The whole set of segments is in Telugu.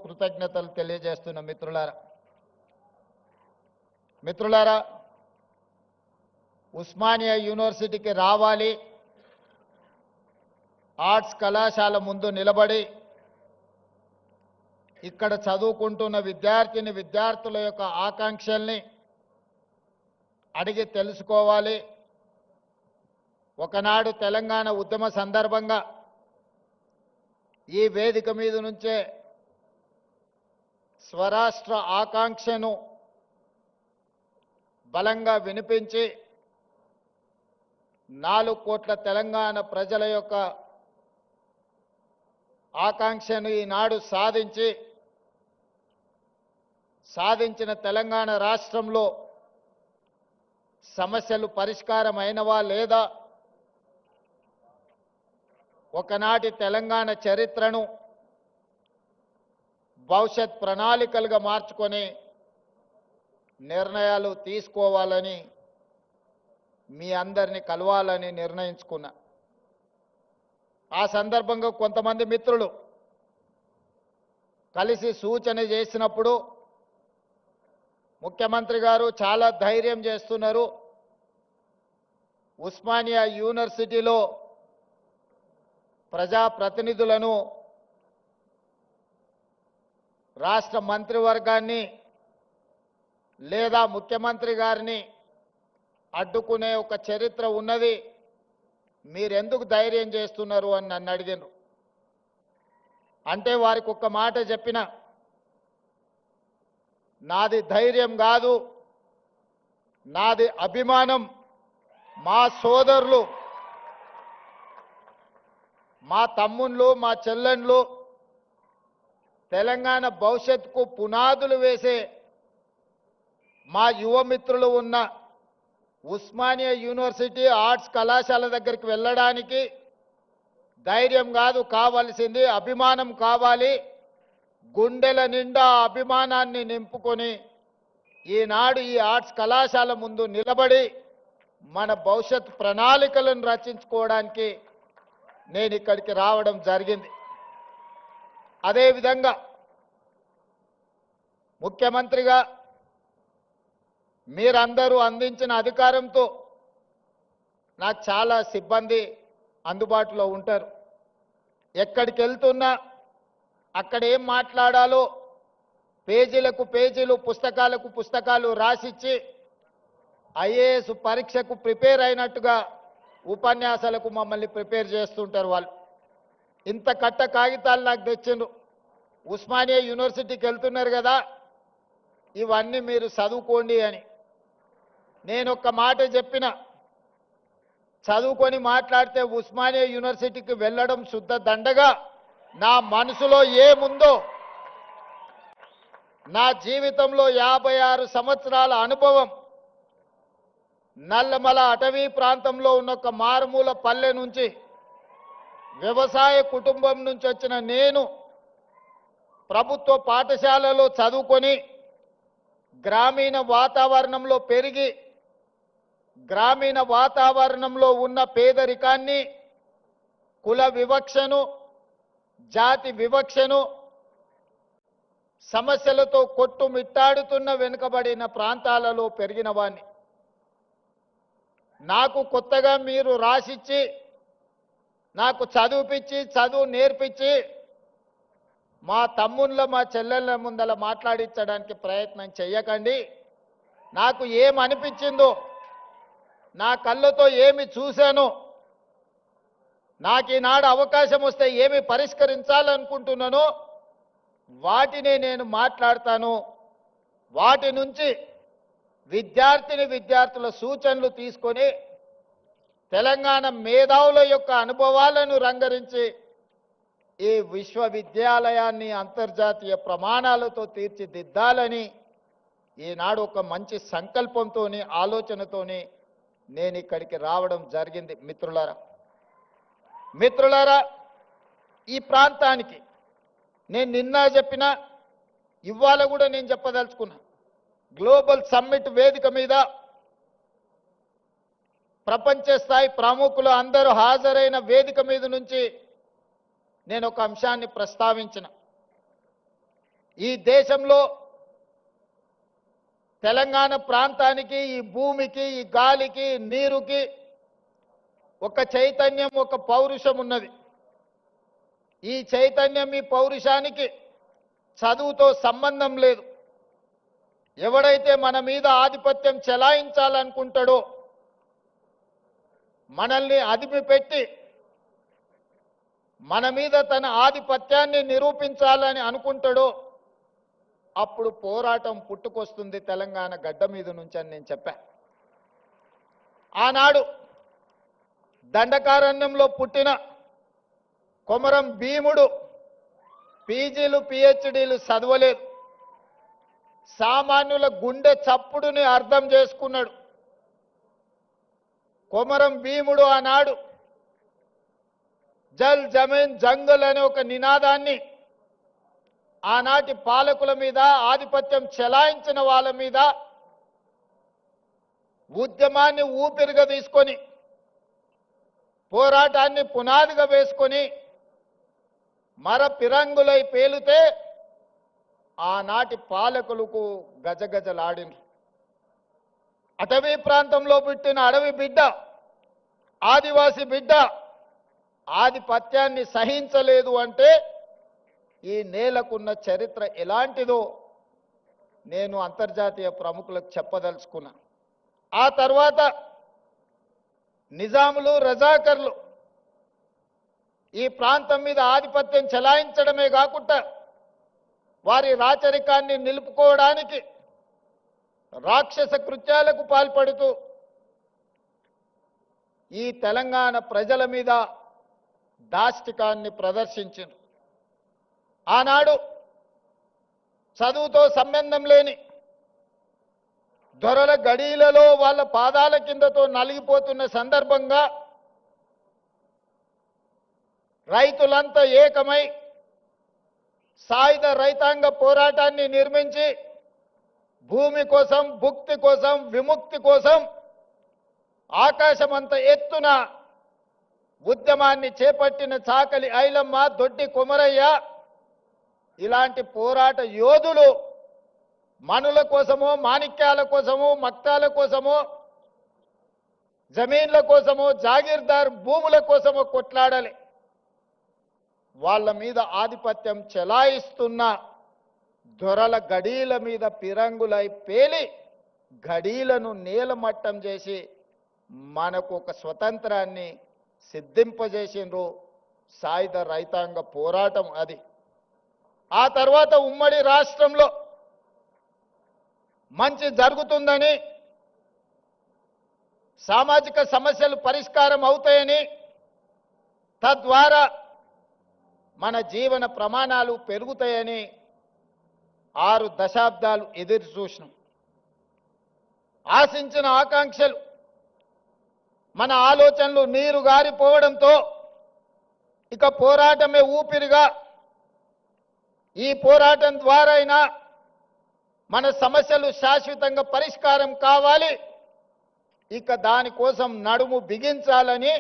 కృతజ్ఞతలు తెలియజేస్తున్న మిత్రులారా ఉస్మానియా యూనివర్సిటీకి రావాలి, ఆర్ట్స్ కళాశాల ముందు నిలబడి ఇక్కడ చదువుకుంటున్న విద్యార్థుల యొక్క ఆకాంక్షల్ని అడిగి తెలుసుకోవాలి. ఒకనాడు తెలంగాణ ఉద్యమ సందర్భంగా ఈ వేదిక మీద నుంచే స్వరాష్ట్ర ఆకాంక్షను బలంగా వినిపించి 4 కోట్ల తెలంగాణ ప్రజల యొక్క ఆకాంక్షను ఈనాడు సాధించిన తెలంగాణ రాష్ట్రంలో సమస్యలు పరిష్కారమైనవా లేదా, ఒకనాటి తెలంగాణ చరిత్రను భవిష్యత్ ప్రణాళికలుగా మార్చుకొని నిర్ణయాలు తీసుకోవాలని మీ అందరిని కలవాలని నిర్ణయించుకున్నా. ఆ సందర్భంగా కొంతమంది మిత్రులు కలిసి సూచన చేసినప్పుడు ముఖ్యమంత్రి గారు చాలా ధైర్యం చేస్తున్నారు, ఉస్మానియా యూనివర్సిటీలో ప్రజాప్రతినిధులను రాష్ట్ర మంత్రివర్గాన్ని లేదా ముఖ్యమంత్రి గారిని అడ్డుకునే ఒక చరిత్ర ఉన్నది, మీరెందుకు ధైర్యం చేస్తున్నారు అని నన్ను అడిగారు. అంటే వారికి ఒక్క మాట చెప్పిన, నాది ధైర్యం కాదు, నాది అభిమానం. మా సోదరులు, మా తమ్ముళ్ళు, మా చెల్లెండ్లు తెలంగాణ భవిష్యత్తుకు పునాదులు వేసే మా యువమిత్రులు ఉన్న ఉస్మానియా యూనివర్సిటీ ఆర్ట్స్ కళాశాల దగ్గరికి వెళ్ళడానికి ధైర్యం కాదు కావాల్సింది, అభిమానం కావాలి. గుండెల నిండా అభిమానాన్ని నింపుకొని ఈనాడు ఈ ఆర్ట్స్ కళాశాల ముందు నిలబడి మన భవిష్యత్ ప్రణాళికలను రచించుకోవడానికి నేను ఇక్కడికి రావడం జరిగింది. అదేవిధంగా ముఖ్యమంత్రిగా మీరందరూ అందించిన అధికారంతో నాకు చాలా సిబ్బంది అందుబాటులో ఉంటారు. ఎక్కడికి వెళ్తున్నా అక్కడ ఏం మాట్లాడాలో పేజీలకు పేజీలు, పుస్తకాలకు పుస్తకాలు రాసిచ్చి ఐఏఎస్ పరీక్షకు ప్రిపేర్ అయినట్టుగా ఉపన్యాసాలకు మమ్మల్ని ప్రిపేర్ చేస్తుంటారు. వాళ్ళు ఇంత కట్ట కాగితాలు నాకు తెచ్చిండ్రు. ఉస్మానియా యూనివర్సిటీకి వెళ్తున్నారు కదా, ఇవన్నీ మీరు చదువుకోండి అని. నేను ఒక్క మాట చెప్పిన, చదువుకొని మాట్లాడితే ఉస్మానియా యూనివర్సిటీకి వెళ్ళడం శుద్ధ దండగా. నా మనసులో ఏముందో, నా జీవితంలో 56 సంవత్సరాల అనుభవం, నల్లమల అటవీ ప్రాంతంలో ఉన్న ఒక మారుమూల పల్లె నుంచి, వ్యవసాయ కుటుంబం నుంచి వచ్చిన నేను ప్రభుత్వ పాఠశాలలో చదువుకొని గ్రామీణ వాతావరణంలో పెరిగి గ్రామీణ వాతావరణంలో ఉన్న పేదరికాన్ని, కుల వివక్షను, జాతి వివక్షను, సమస్యలతో కొట్టుమిట్టాడుతున్న వెనుకబడిన ప్రాంతాలలో పెరిగిన వాణ్ణి. నాకు కొత్తగా మీరు రాసిచ్చి, నాకు చదువుపిచ్చి, చదువు నేర్పించి మా తమ్ముళ్ళ మా చెల్లెళ్ళ ముందల మాట్లాడించడానికి ప్రయత్నం చెయ్యకండి. నాకు ఏమనిపించిందో, నా కళ్ళతో ఏమి చూశానో, నాకు ఈనాడు అవకాశం వస్తే ఏమి పరిష్కరించాలనుకుంటున్నానో వాటినే నేను మాట్లాడతాను. వాటి నుంచి విద్యార్థుల సూచనలు తీసుకొని తెలంగాణ మేధావుల యొక్క అనుభవాలను రంగరించి ఈ విశ్వవిద్యాలయాన్ని అంతర్జాతీయ ప్రమాణాలతో తీర్చిదిద్దాలని ఈనాడు ఒక మంచి సంకల్పంతోని, ఆలోచనతోని నేను ఇక్కడికి రావడం జరిగింది. మిత్రులారా, ఈ ప్రాంతానికి నేను నిన్న చెప్పిన, ఇవాళ కూడా నేను చెప్పదలుచుకున్నా, గ్లోబల్ సమ్మిట్ వేదిక మీద ప్రపంచ స్థాయి ప్రముఖులు అందరూ హాజరైన వేదిక మీద నుంచి నేను ఒక అంశాన్ని ప్రస్తావించిన. ఈ దేశంలో తెలంగాణ ప్రాంతానికి, ఈ భూమికి, ఈ గాలికి, నీరుకి ఒక చైతన్యం, ఒక పౌరుషం ఉన్నది. ఈ చైతన్యం, ఈ పౌరుషానికి చదువుతో సంబంధం లేదు. ఎవడైతే మన మీద ఆధిపత్యం చెలాయించాలనుకుంటాడో, మనల్ని అదిమిపెట్టి మన మీద తన ఆధిపత్యాన్ని నిరూపించాలని అనుకుంటాడో, అప్పుడు పోరాటం పుట్టుకొస్తుంది తెలంగాణ గడ్డ మీద నుంచి అని నేను చెప్పా. ఆనాడు దండకారణ్యంలో పుట్టిన కొమరం భీముడు పీజీలు, పిహెచ్డీలు చదవలేదు. సామాన్యుల గుండె చప్పుడుని అర్థం చేసుకున్నాడు. కొమరం భీముడు ఆనాడు జల్ జమీన్ జంగల్ అనే ఒక నినాదాన్ని ఆనాటి పాలకుల మీద, ఆధిపత్యం చెలాయించిన వాళ్ళ మీద ఉద్యమాన్ని ఊపిరిగా తీసుకొని, పోరాటాన్ని పునాదిగా వేసుకొని మర పిరంగులై పేలితే ఆనాటి పాలకులకు గజగజలాడినారు. అటవీ ప్రాంతంలో పుట్టిన అడవి బిడ్డ, ఆదివాసి బిడ్డ ఆధిపత్యాన్ని సహించలేదు అంటే ఈ నేలకున్న చరిత్ర ఎలాంటిదో నేను అంతర్జాతీయ ప్రముఖులకు చెప్పదలుచుకున్నా. ఆ తర్వాత నిజాములు, రజాకర్లు ఈ ప్రాంతం మీద ఆధిపత్యం చెలాయించడమే కాకుండా వారి రాచరికాన్ని నిలుపుకోవడానికి రాక్షస కృత్యాలకు పాల్పడుతూ ఈ తెలంగాణ ప్రజల మీద దాష్టికాన్ని ప్రదర్శించారు. ఆనాడు చదువుతో సంబంధం లేని దొరల గడీలలో వాళ్ళ పాదాల కిందతో నలిగిపోతున్న సందర్భంగా రైతులంతా ఏకమై సాయుధ రైతాంగ పోరాటాన్ని నిర్మించి భూమి కోసం, భుక్తి కోసం, విముక్తి కోసం ఆకాశమంత ఎత్తున ఉద్యమాన్ని చేపట్టిన చాకలి ఐలమ్మ, దొడ్డి కొమరయ్య ఇలాంటి పోరాట యోధులు మనుల కోసమో, మాణిక్యాల కోసమో, మక్తాల కోసమో, జమీన్ల కోసమో, జాగీర్దార్ భూముల కోసమో కొట్లాడాలి. వాళ్ళ మీద ఆధిపత్యం చెలాయిస్తున్న దొరల గడీల మీద పిరంగులై పేలి గడీలను నేలమట్టం చేసి మనకు ఒక స్వతంత్రాన్ని సిద్ధింపజేసిండ్రు. సాయుధ రైతాంగ పోరాటం అది. ఆ తర్వాత ఉమ్మడి రాష్ట్రంలో మంచి జరుగుతుందని, సామాజిక సమస్యలు పరిష్కారం అవుతాయని, తద్వారా మన జీవన ప్రమాణాలు పెరుగుతాయని 6 దశాబ్దాలు ఎదురు చూసినాం. ఆశించిన ఆకాంక్షలు, మన ఆలోచనలు నీరు గారిపోవడంతో ఇక పోరాటమే ఊపిరిగా, ఈ పోరాటం ద్వారా అయినా మన సమస్యలు శాశ్వతంగా పరిష్కారం కావాలి, ఇక దానికోసం నడుము బిగించాలని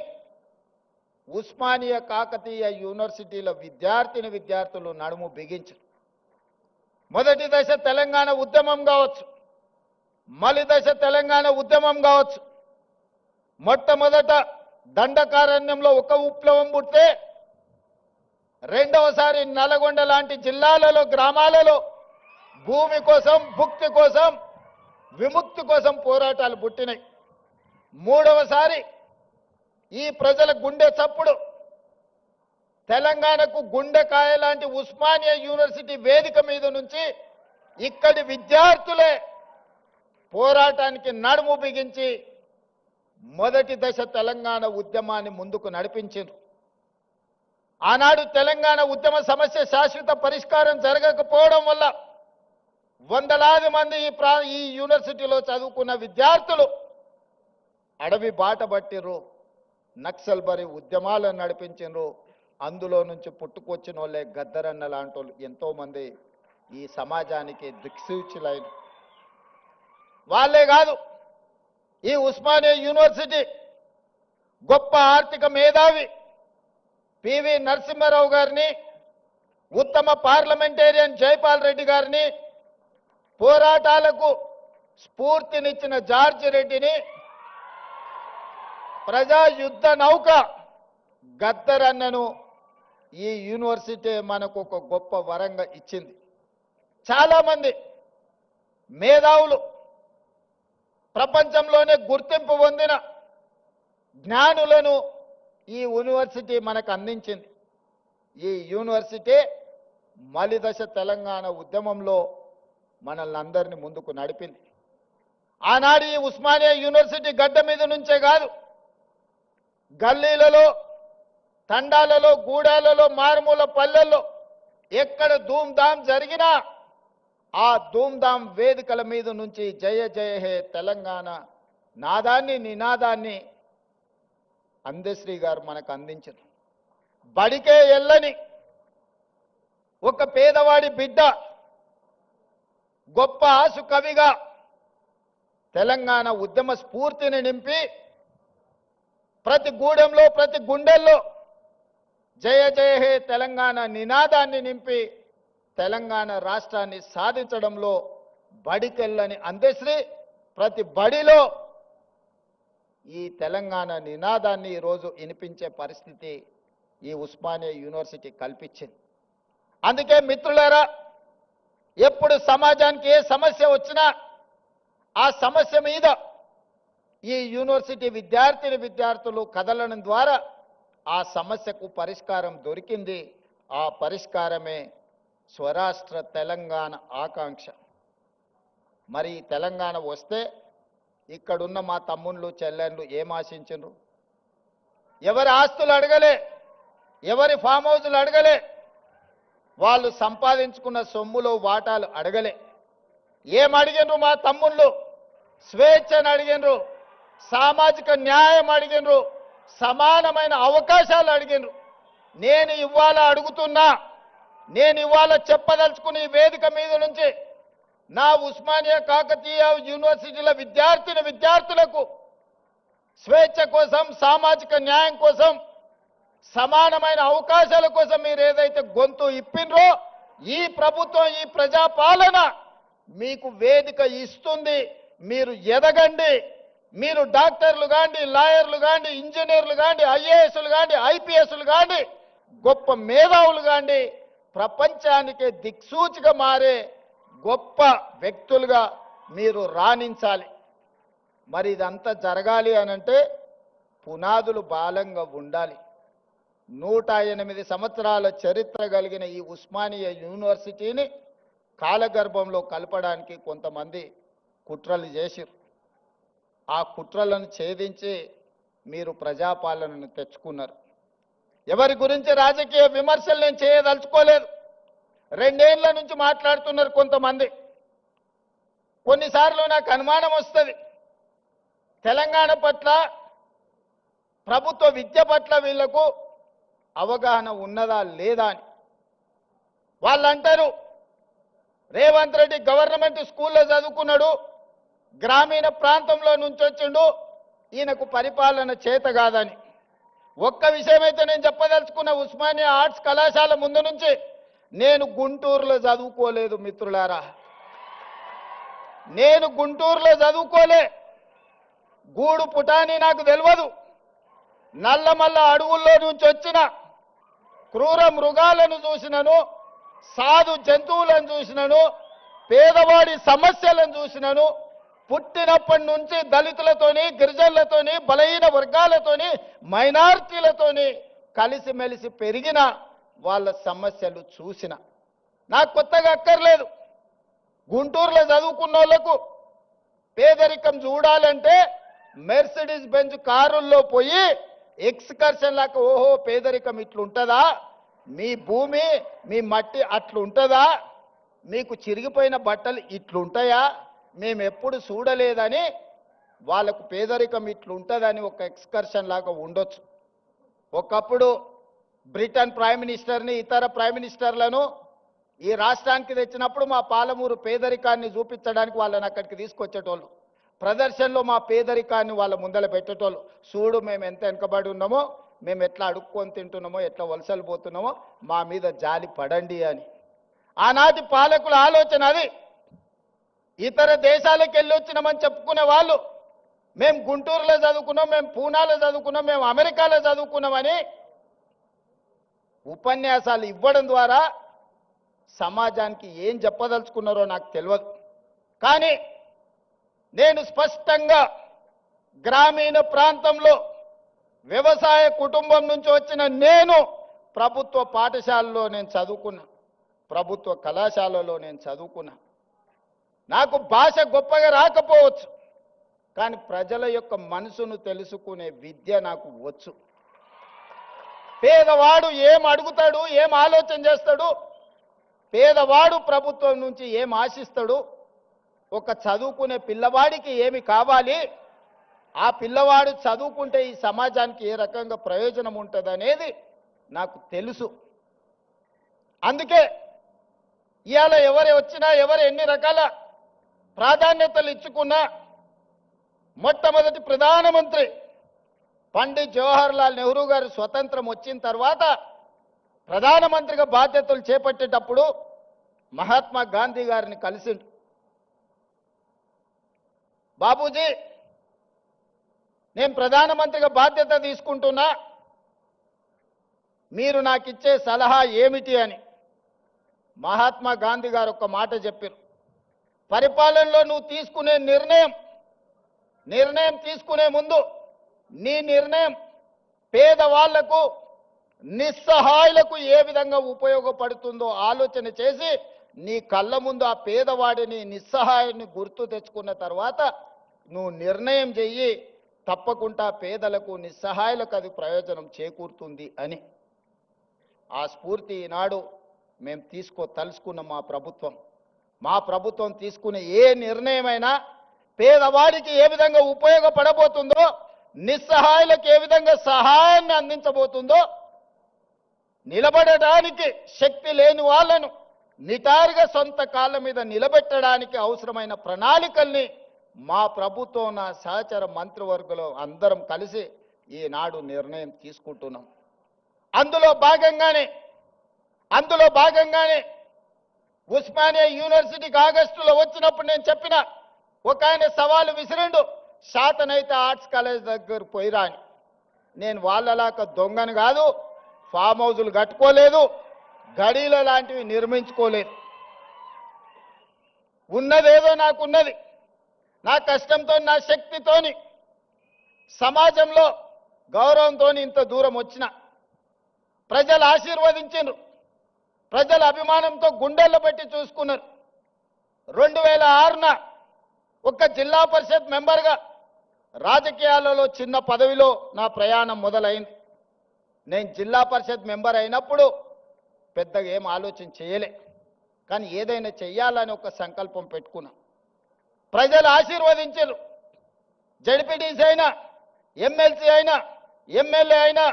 ఉస్మానియా కాకతీయ యూనివర్సిటీల విద్యార్థులు నడుము బిగించారు. మొదటి దశ తెలంగాణ ఉద్యమం కావచ్చు, మలి దశ తెలంగాణ ఉద్యమం కావచ్చు. మొట్టమొదట దండకారణ్యంలో ఒక విప్లవం పుట్టే రెండవసారి నల్గొండ లాంటి జిల్లాలలో, గ్రామాలలో భూమి కోసం, భుక్తి కోసం, విముక్తి కోసం పోరాటాలు పుట్టినాయి. మూడవసారి ఈ ప్రజల గుండె చప్పుడు తెలంగాణకు గుండెకాయ లాంటి ఉస్మానియా యూనివర్సిటీ వేదిక మీద నుంచి ఇక్కడి విద్యార్థులే పోరాటానికి నడుము బిగించి మొదటి దశ తెలంగాణ ఉద్యమాన్ని ముందుకు నడిపించారు. ఆనాడు తెలంగాణ ఉద్యమ సమస్య శాశ్వత పరిష్కారం జరగకపోవడం వల్ల వందలాది మంది ఈ యూనివర్సిటీలో చదువుకున్న విద్యార్థులు అడవి బాట పట్టిర్రు, నక్సల్ బరి ఉద్యమాలను నడిపించారు. అందులో నుంచి పుట్టుకొచ్చిన వాళ్ళే గద్దరన్న లాంటి వాళ్ళు ఎంతో మంది ఈ సమాజానికి దిక్సూచులైన వాళ్ళే కాదు. ఈ ఉస్మానియా యూనివర్సిటీ గొప్ప ఆర్థిక మేధావి పివి నరసింహారావు గారిని ఉత్తమ పార్లమెంటేరియన్ జైపాల్ రెడ్డి గారిని, పోరాటాలకు స్ఫూర్తినిచ్చిన జార్జి రెడ్డిని, ప్రజా యుద్ధ నౌక గద్దర్ అన్నను ఈ యూనివర్సిటీ మనకు ఒక గొప్ప వరంగా ఇచ్చింది. చాలా మంది మేధావులు, ప్రపంచంలోనే గుర్తింపు పొందిన జ్ఞానులను ఈ యూనివర్సిటీ మనకు అందించింది. ఈ యూనివర్సిటీ మలిదశ తెలంగాణ ఉద్యమంలో మనల్ని అందరినీ ముందుకు నడిపింది. ఆనాడు ఈ ఉస్మానియా యూనివర్సిటీ గడ్డ మీద నుంచే కాదు, గల్లీలలో, తండాలలో, గూడాలలో, మారుమూల పల్లెల్లో ఎక్కడ ధూమ్ధామ్ జరిగినా ఆ ధూమ్ధామ్ వేదికల మీద నుంచి జయ జయ హే తెలంగాణ నాదాన్ని, నినాదాన్ని అందశ్రీ గారు మనకు అందించారు. బడికే ఎల్లని ఒక పేదవాడి బిడ్డ గొప్ప ఆసు కవిగా తెలంగాణ ఉద్యమ స్ఫూర్తిని నింపి ప్రతి గూడెంలో, ప్రతి గుండెల్లో జయ జయ హే తెలంగాణ నినాదాన్ని నింపి తెలంగాణ రాష్ట్రాన్ని సాధించడంలో బడికెళ్ళని అందశ్రీ ప్రతి బడిలో ఈ తెలంగాణ నినాదాన్ని ఈరోజు వినిపించే పరిస్థితి ఈ ఉస్మానియా యూనివర్సిటీ కల్పించింది. అందుకే మిత్రులారా, ఎప్పుడు సమాజానికి ఏ సమస్య వచ్చినా ఆ సమస్య మీద ఈ యూనివర్సిటీ విద్యార్థులు కదలడం ద్వారా ఆ సమస్యకు పరిష్కారం దొరికింది. ఆ పరిష్కారమే స్వరాష్ట్ర తెలంగాణ ఆకాంక్ష. మరి తెలంగాణ వస్తే ఇక్కడున్న మా తమ్ముళ్ళు, చెల్లెళ్ళు ఏం ఆశించరు? ఎవరి ఆస్తులు అడగలే, ఎవరి ఫామ్ హౌజులు అడగలే, వాళ్ళు సంపాదించుకున్న సొమ్ములో వాటాలు అడగలే. ఏం అడిగినరు మా తమ్ముళ్ళు? స్వేచ్ఛను అడిగినరు, సామాజిక న్యాయం అడిగినరు, సమానమైన అవకాశాలు అడిగినరు. నేను ఇవాళ అడుగుతున్నా, నేను ఇవాళ చెప్పదలుచుకున్న ఈ వేదిక మీద నుంచి నా ఉస్మానియా కాకతీయ యూనివర్సిటీల విద్యార్థులకు స్వేచ్ఛ కోసం, సామాజిక న్యాయం కోసం, సమానమైన అవకాశాల కోసం మీరు ఏదైతే గొంతు ఇప్పినరో ఈ ప్రభుత్వం, ఈ ప్రజాపాలన మీకు వేదిక ఇస్తుంది. మీరు ఎదగండి. మీరు డాక్టర్లు కాండి, లాయర్లు కాండి, ఇంజనీర్లు కాండి, ఐఏఎస్లు కాండి, ఐపీఎస్లు కాండి, గొప్ప మేధావులు కాండి, ప్రపంచానికే దిక్సూచిగా మారే గొప్ప వ్యక్తులుగా మీరు రాణించాలి. మరి ఇదంతా జరగాలి అనంటే పునాదులు బలంగా ఉండాలి. 108 సంవత్సరాల చరిత్ర కలిగిన ఈ ఉస్మానియా యూనివర్సిటీని కాలగర్భంలో కలపడానికి కొంతమంది కుట్రలు చేశారు. ఆ కుట్రలను ఛేదించి మీరు ప్రజాపాలనను తెచ్చుకున్నారు. ఎవరి గురించి రాజకీయ విమర్శలు నేను చేయదలుచుకోలేదు. 2 ఏళ్ల నుంచి మాట్లాడుతున్నారు కొంతమంది. కొన్నిసార్లు నాకు అనుమానం వస్తుంది, తెలంగాణ పట్ల, ప్రభుత్వ విద్య పట్ల వీళ్లకు అవగాహన ఉన్నదా లేదా అని. వాళ్ళు అంటారు, రేవంత్ రెడ్డి గవర్నమెంట్ స్కూల్లో చదువుకున్నాడు, గ్రామీణ ప్రాంతంలో నుంచి వచ్చిండు, ఈయనకు పరిపాలన చేత కాదని. ఒక్క విషయమైతే నేను చెప్పదలుచుకున్న, ఉస్మానియా ఆర్ట్స్ కళాశాల ముందు నుంచి నేను గుంటూరులో చదువుకోలేదు మిత్రులారా. నేను గుంటూరులో చదువుకోలే. గూడు పుటాని నాకు తెలియదు. నల్లమల్ల అడవుల్లో నుంచి వచ్చిన క్రూర మృగాలను చూసినను, సాధు జంతువులను చూసినను, పేదవాడి సమస్యలను చూసినను. పుట్టినప్పటి నుంచి దళితులతోని, గిరిజనులతోని, బలహీన వర్గాలతోని, మైనారిటీలతోని కలిసిమెలిసి పెరిగిన వాళ్ళ సమస్యలు చూసిన. నాకు కొత్తగా అక్కర్లేదు. గుంటూరులో చదువుకున్న వాళ్ళకు పేదరికం చూడాలంటే మెర్సిడీస్ బెంజ్ కారుల్లో పోయి ఎక్స్కర్షన్ లాగా, ఓహో పేదరికం ఇట్లుంటుందా, మీ భూమి మీ మట్టి అట్లుంటుందా, మీకు చిరిగిపోయిన బట్టలు ఇట్లుంటాయా, మేము ఎప్పుడు చూడలేదని వాళ్ళకు పేదరికం ఇట్లుంటుందని ఒక ఎక్స్కర్షన్ లాగా ఉండొచ్చు. ఒకప్పుడు బ్రిటన్ ప్రైమ్ మినిస్టర్ని, ఇతర ప్రైమ్ మినిస్టర్లను ఈ రాష్ట్రానికి తెచ్చినప్పుడు మా పాలమూరు పేదరికాన్ని చూపించడానికి వాళ్ళని అక్కడికి తీసుకొచ్చేటోళ్ళు. ప్రదర్శనలో మా పేదరికాన్ని వాళ్ళ ముందర పెట్టేటోళ్ళు. చూడు మేము ఎంత వెనుకబడి ఉన్నామో, మేము ఎట్లా అడుక్కొని తింటున్నామో ఎట్లా వలసలు పోతున్నామో మా మీద జాలి పడండి అని. ఆనాటి పాలకుల ఆలోచన అది. ఇతర దేశాలకు వెళ్ళి వచ్చినామని చెప్పుకునే వాళ్ళు మేము గుంటూరులో చదువుకున్నాం, మేము పూనాలో చదువుకున్నాం, మేము అమెరికాలో చదువుకున్నామని ఉపన్యాసాలు ఇవ్వడం ద్వారా సమాజానికి ఏం చెప్పదలుచుకున్నారో నాకు తెలియదు. కానీ నేను స్పష్టంగా గ్రామీణ ప్రాంతంలో వ్యవసాయ కుటుంబం నుంచి వచ్చిన నేను ప్రభుత్వ పాఠశాలలో నేను చదువుకున్నా, ప్రభుత్వ కళాశాలలో నేను చదువుకున్నా. నాకు భాష గొప్పగా రాకపోవచ్చు, కానీ ప్రజల యొక్క మనసును తెలుసుకునే విద్య నాకు వచ్చు. పేదవాడు ఏం అడుగుతాడు, ఏం ఆలోచన చేస్తాడు, పేదవాడు ప్రభుత్వం నుంచి ఏం ఆశిస్తాడు, ఒక చదువుకునే పిల్లవాడికి ఏమి కావాలి, ఆ పిల్లవాడు చదువుకుంటే ఈ సమాజానికి ఏ రకంగా ప్రయోజనం ఉంటుంది అనేది నాకు తెలుసు. అందుకే ఇవాళ ఎవరు వచ్చినా, ఎవరు ఎన్ని రకాల ప్రాధాన్యతలు ఇచ్చుకున్నా మొట్టమొదటి ప్రధానమంత్రి పండిత్ జవహర్లాల్ నెహ్రూ గారు స్వతంత్రం వచ్చిన తర్వాత ప్రధానమంత్రిగా బాధ్యతలు చేపట్టేటప్పుడు మహాత్మా గాంధీ గారిని కలిసిండు. బాబూజీ, నేను ప్రధానమంత్రిగా బాధ్యత తీసుకుంటున్నా, మీరు నాకు ఇచ్చే సలహా ఏమిటి అని. మహాత్మా గాంధీ గారు ఒక మాట చెప్పారు, పరిపాలనలో నువ్వు తీసుకునే నిర్ణయం తీసుకునే ముందు నీ నిర్ణయం పేదవాళ్లకు, నిస్సహాయులకు ఏ విధంగా ఉపయోగపడుతుందో ఆలోచన చేసి నీ కళ్ళ ముందు ఆ పేదవాడిని, నిస్సహాయుని గుర్తు తెచ్చుకున్న తర్వాత నువ్వు నిర్ణయం చెయ్యి, తప్పకుండా పేదలకు, నిస్సహాయులకు అది ప్రయోజనం చేకూరుతుంది అని. ఆ స్ఫూర్తి ఈనాడు మేము తలుసుకున్న మా ప్రభుత్వం తీసుకునే ఏ నిర్ణయమైనా పేదవాడికి ఏ విధంగా ఉపయోగపడబోతుందో, నిస్సహాయులకు ఏ విధంగా సహాయాన్ని అందించబోతుందో, నిలబడడానికి శక్తి లేని వాళ్ళను నిటారుగా సొంత కాళ్ళ మీద నిలబెట్టడానికి అవసరమైన ప్రణాళికల్ని మా ప్రభుత్వం, నా సహచర మంత్రివర్గంలో అందరం కలిసి ఈనాడు నిర్ణయం తీసుకుంటున్నాం. అందులో భాగంగానే ఉస్మానియా యూనివర్సిటీకి ఆగస్టులో వచ్చినప్పుడు నేను చెప్పిన, ఒక ఆయన సవాలు విసిరిండు, శాతనైతే ఆర్ట్స్ కాలేజ్ దగ్గర పోయిరా అని. నేను వాళ్ళలాగా దొంగను కాదు, ఫామ్ హౌజులు కట్టుకోలేదు, గడీల లాంటివి నిర్మించుకోలేదు. ఉన్నదేదో నాకున్నది, నా కష్టంతో, నా శక్తితోని, సమాజంలో గౌరవంతో ఇంత దూరం వచ్చిన. ప్రజలు ఆశీర్వదించారు, ప్రజల అభిమానంతో గుండెల్లో పెట్టి చూసుకున్నారు. 2006న ఒక జిల్లా పరిషత్ మెంబర్గా రాజకీయాలలో చిన్న పదవిలో నా ప్రయాణం మొదలైంది. నేను జిల్లా పరిషత్ మెంబర్ అయినప్పుడు పెద్దగా ఏం ఆలోచన చేయలే, కానీ ఏదైనా చెయ్యాలని ఒక సంకల్పం పెట్టుకున్నా. ప్రజలు ఆశీర్వదించారు. జడ్పీటీసీ అయినా, ఎమ్మెల్సీ అయినా, ఎమ్మెల్యే అయినా,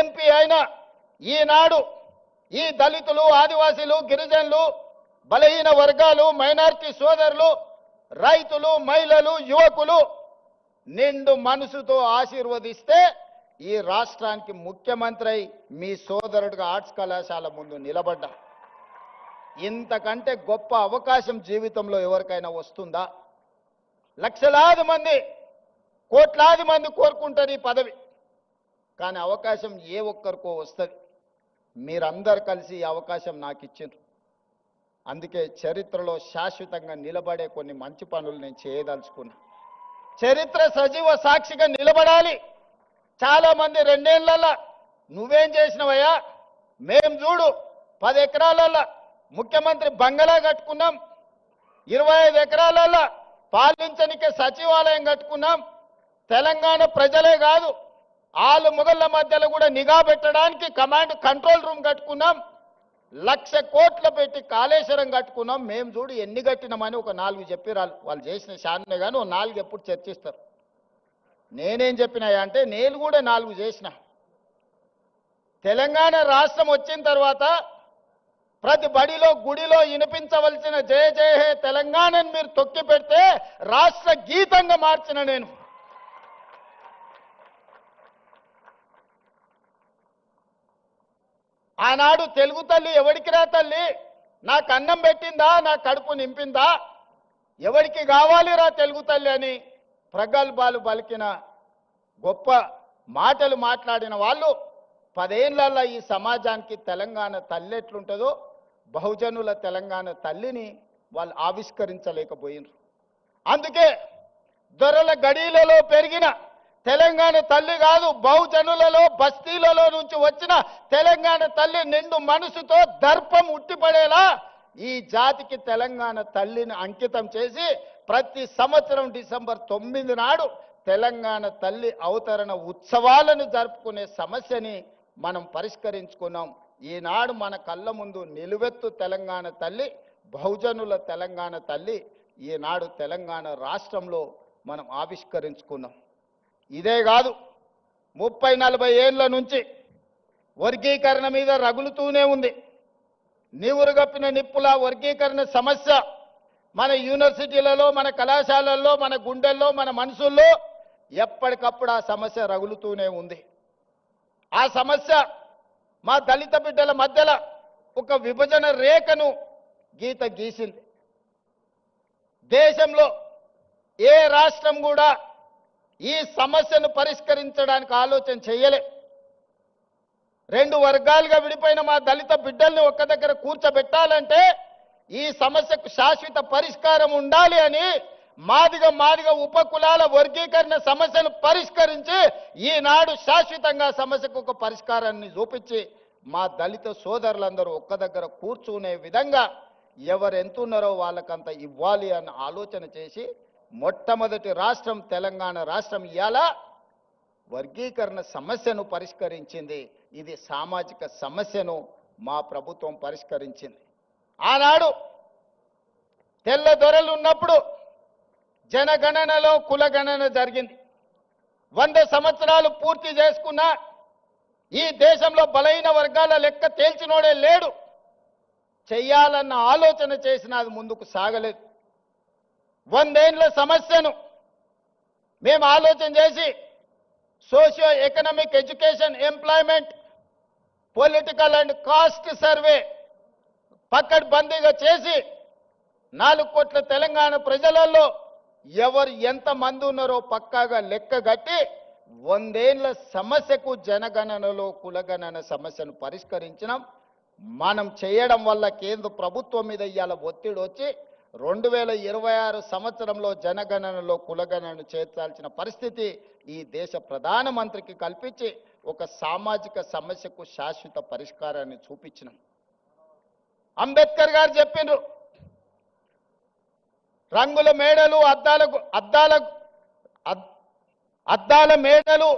ఎంపీ అయినా ఈనాడు ఈ దళితులు, ఆదివాసీలు, గిరిజనులు, బలహీన వర్గాలు, మైనారిటీ సోదరులు, రైతులు, మహిళలు, యువకులు నిండు మనసుతో ఆశీర్వదిస్తే ఈ రాష్ట్రానికి ముఖ్యమంత్రి అయి మీ సోదరుడిగా ఆర్ట్స్ కళాశాల ముందు నిలబడ్డా. ఇంతకంటే గొప్ప అవకాశం జీవితంలో ఎవరికైనా వస్తుందా? లక్షలాది మంది, కోట్లాది మంది కోరుకుంటారు ఈ పదవి, కానీ అవకాశం ఏ ఒక్కరికో వస్తుంది. మీరందరూ కలిసి ఈ అవకాశం నాకు ఇచ్చారు. అందుకే చరిత్రలో శాశ్వతంగా నిలబడే కొన్ని మంచి పనులు నేను చేయదలుచుకున్నా. చరిత్ర సజీవ సాక్షిగా నిలబడాలి. చాలా మంది 2 ఏళ్లలో నువ్వేం చేసినవయ్యా, మేం చూడు 10 ఎకరాలలో ముఖ్యమంత్రి బంగళా కట్టుకున్నాం, 25 ఎకరాలలో పాలించనికే సచివాలయం కట్టుకున్నాం. తెలంగాణ ప్రజలే కాదు, ఆలు మొగళ్ళ మధ్యలో కూడా నిఘా పెట్టడానికి కమాండ్ కంట్రోల్ రూమ్ కట్టుకున్నాం. 1,00,000 కోట్లు పెట్టి కాళేశ్వరం కట్టుకున్నాం. మేము చూడు ఎన్ని కట్టినామని ఒక 4 చెప్పిరాలు. వాళ్ళు చేసిన శాన్నే కానీ ఓ 4 ఎప్పుడు చర్చిస్తారు. నేనేం చెప్పినాయా అంటే నేను కూడా 4 చేసిన. తెలంగాణ రాష్ట్రం వచ్చిన తర్వాత ప్రతి బడిలో, గుడిలో వినిపించవలసిన జయ జయ హే తెలంగాణని మీరు తొక్కి పెడితే రాష్ట్ర గీతంగా మార్చిన నేను. ఆనాడు తెలుగు తల్లి ఎవడికి రా తల్లి, నాకు అన్నం పెట్టిందా, నా కడుపు నింపిందా, ఎవరికి కావాలిరా తెలుగు తల్లి అని ప్రగల్భాలు పలికిన గొప్ప మాటలు మాట్లాడిన వాళ్ళు 10 ఏళ్లలో ఈ సమాజానికి తెలంగాణ తల్లి ఎట్లుంటుందో బహుజనుల తెలంగాణ తల్లిని వాళ్ళు ఆవిష్కరించలేకపోయినారు. అందుకే దొరల గడీలలో పెరిగిన తెలంగాణ తల్లి కాదు, బహుజనులలో బస్తీలలో నుంచి వచ్చిన తెలంగాణ తల్లి నిండు మనసుతో దర్పం ఉట్టిపడేలా ఈ జాతికి తెలంగాణ తల్లిని అంకితం చేసి ప్రతి సంవత్సరం డిసెంబర్ 9 నాడు తెలంగాణ తల్లి అవతరణ ఉత్సవాలను జరుపుకునే సమస్యని మనం పరిష్కరించుకున్నాం. ఈనాడు మన కళ్ళ ముందు నిలువెత్తు తెలంగాణ తల్లి, బహుజనుల తెలంగాణ తల్లి ఈనాడు తెలంగాణ రాష్ట్రంలో మనం ఆవిష్కరించుకున్నాం. ఇదే కాదు, 30-40 ఏళ్ల నుంచి వర్గీకరణ మీద రగులుతూనే ఉంది. నీవురుగప్పిన నిప్పుల వర్గీకరణ సమస్య మన యూనివర్సిటీలలో, మన కళాశాలల్లో, మన గుండెల్లో, మన మనసుల్లో ఎప్పటికప్పుడు ఆ సమస్య రగులుతూనే ఉంది. ఆ సమస్య మా దళిత బిడ్డల మధ్యలో ఒక విభజన రేఖను గీత గీసింది. దేశంలో ఏ రాష్ట్రం కూడా ఈ సమస్యను పరిష్కరించడానికి ఆలోచన చేయలే. 2 వర్గాలుగా విడిపోయిన మా దళిత బిడ్డల్ని ఒక్క దగ్గర కూర్చోబెట్టాలంటే ఈ సమస్యకు శాశ్వత పరిష్కారం ఉండాలి అని మాదిగ ఉపకులాల వర్గీకరణ సమస్యను పరిష్కరించి ఈనాడు శాశ్వతంగా సమస్యకు ఒక పరిష్కారాన్ని చూపించి మా దళిత సోదరులందరూ ఒక్క దగ్గర కూర్చునే విధంగా ఎవరు ఎంతున్నారో వాళ్ళకంత ఇవ్వాలి అన్న ఆలోచన చేసి మొట్టమొదటి రాష్ట్రం తెలంగాణ రాష్ట్రం ఇవాళ వర్గీకరణ సమస్యను పరిష్కరించింది. ఇది సామాజిక సమస్యను మా ప్రభుత్వం పరిష్కరించింది. ఆనాడు తెల్ల దొరలు ఉన్నప్పుడు జనగణనలో కులగణన జరిగింది. 100 సంవత్సరాలు పూర్తి చేసుకున్న ఈ దేశంలో బలైన వర్గాల లెక్క తేల్చినోడే లేడు. చెయ్యాలన్న ఆలోచన చేసిన అది ముందుకు సాగలేదు. 100 ఏళ్ల సమస్యను మేము ఆలోచన చేసి socio economic, education, employment, political and caste survey పకడ్బందీగా చేసి 4 కోట్ల తెలంగాణ ప్రజలలో ఎవరు ఎంతమంది ఉన్నారో పక్కాగా లెక్క కట్టి 100 ఏళ్ల సమస్యకు జనగణనలో కులగణన సమస్యను పరిష్కరించినాం. మనం చేయడం వల్ల కేంద్ర ప్రభుత్వం మీద ఇవాళ ఒత్తిడి వచ్చి 2026 సంవత్సరంలో జనగణనలో కులగణనను చేర్చాల్సిన పరిస్థితి ఈ దేశ ప్రధానమంత్రికి కల్పించి ఒక సామాజిక సమస్యకు శాశ్వత పరిష్కారాన్ని చూపించినాం. అంబేద్కర్ గారు చెప్పిండ్రు, రంగుల మేడలు, అద్దాల మేడలు,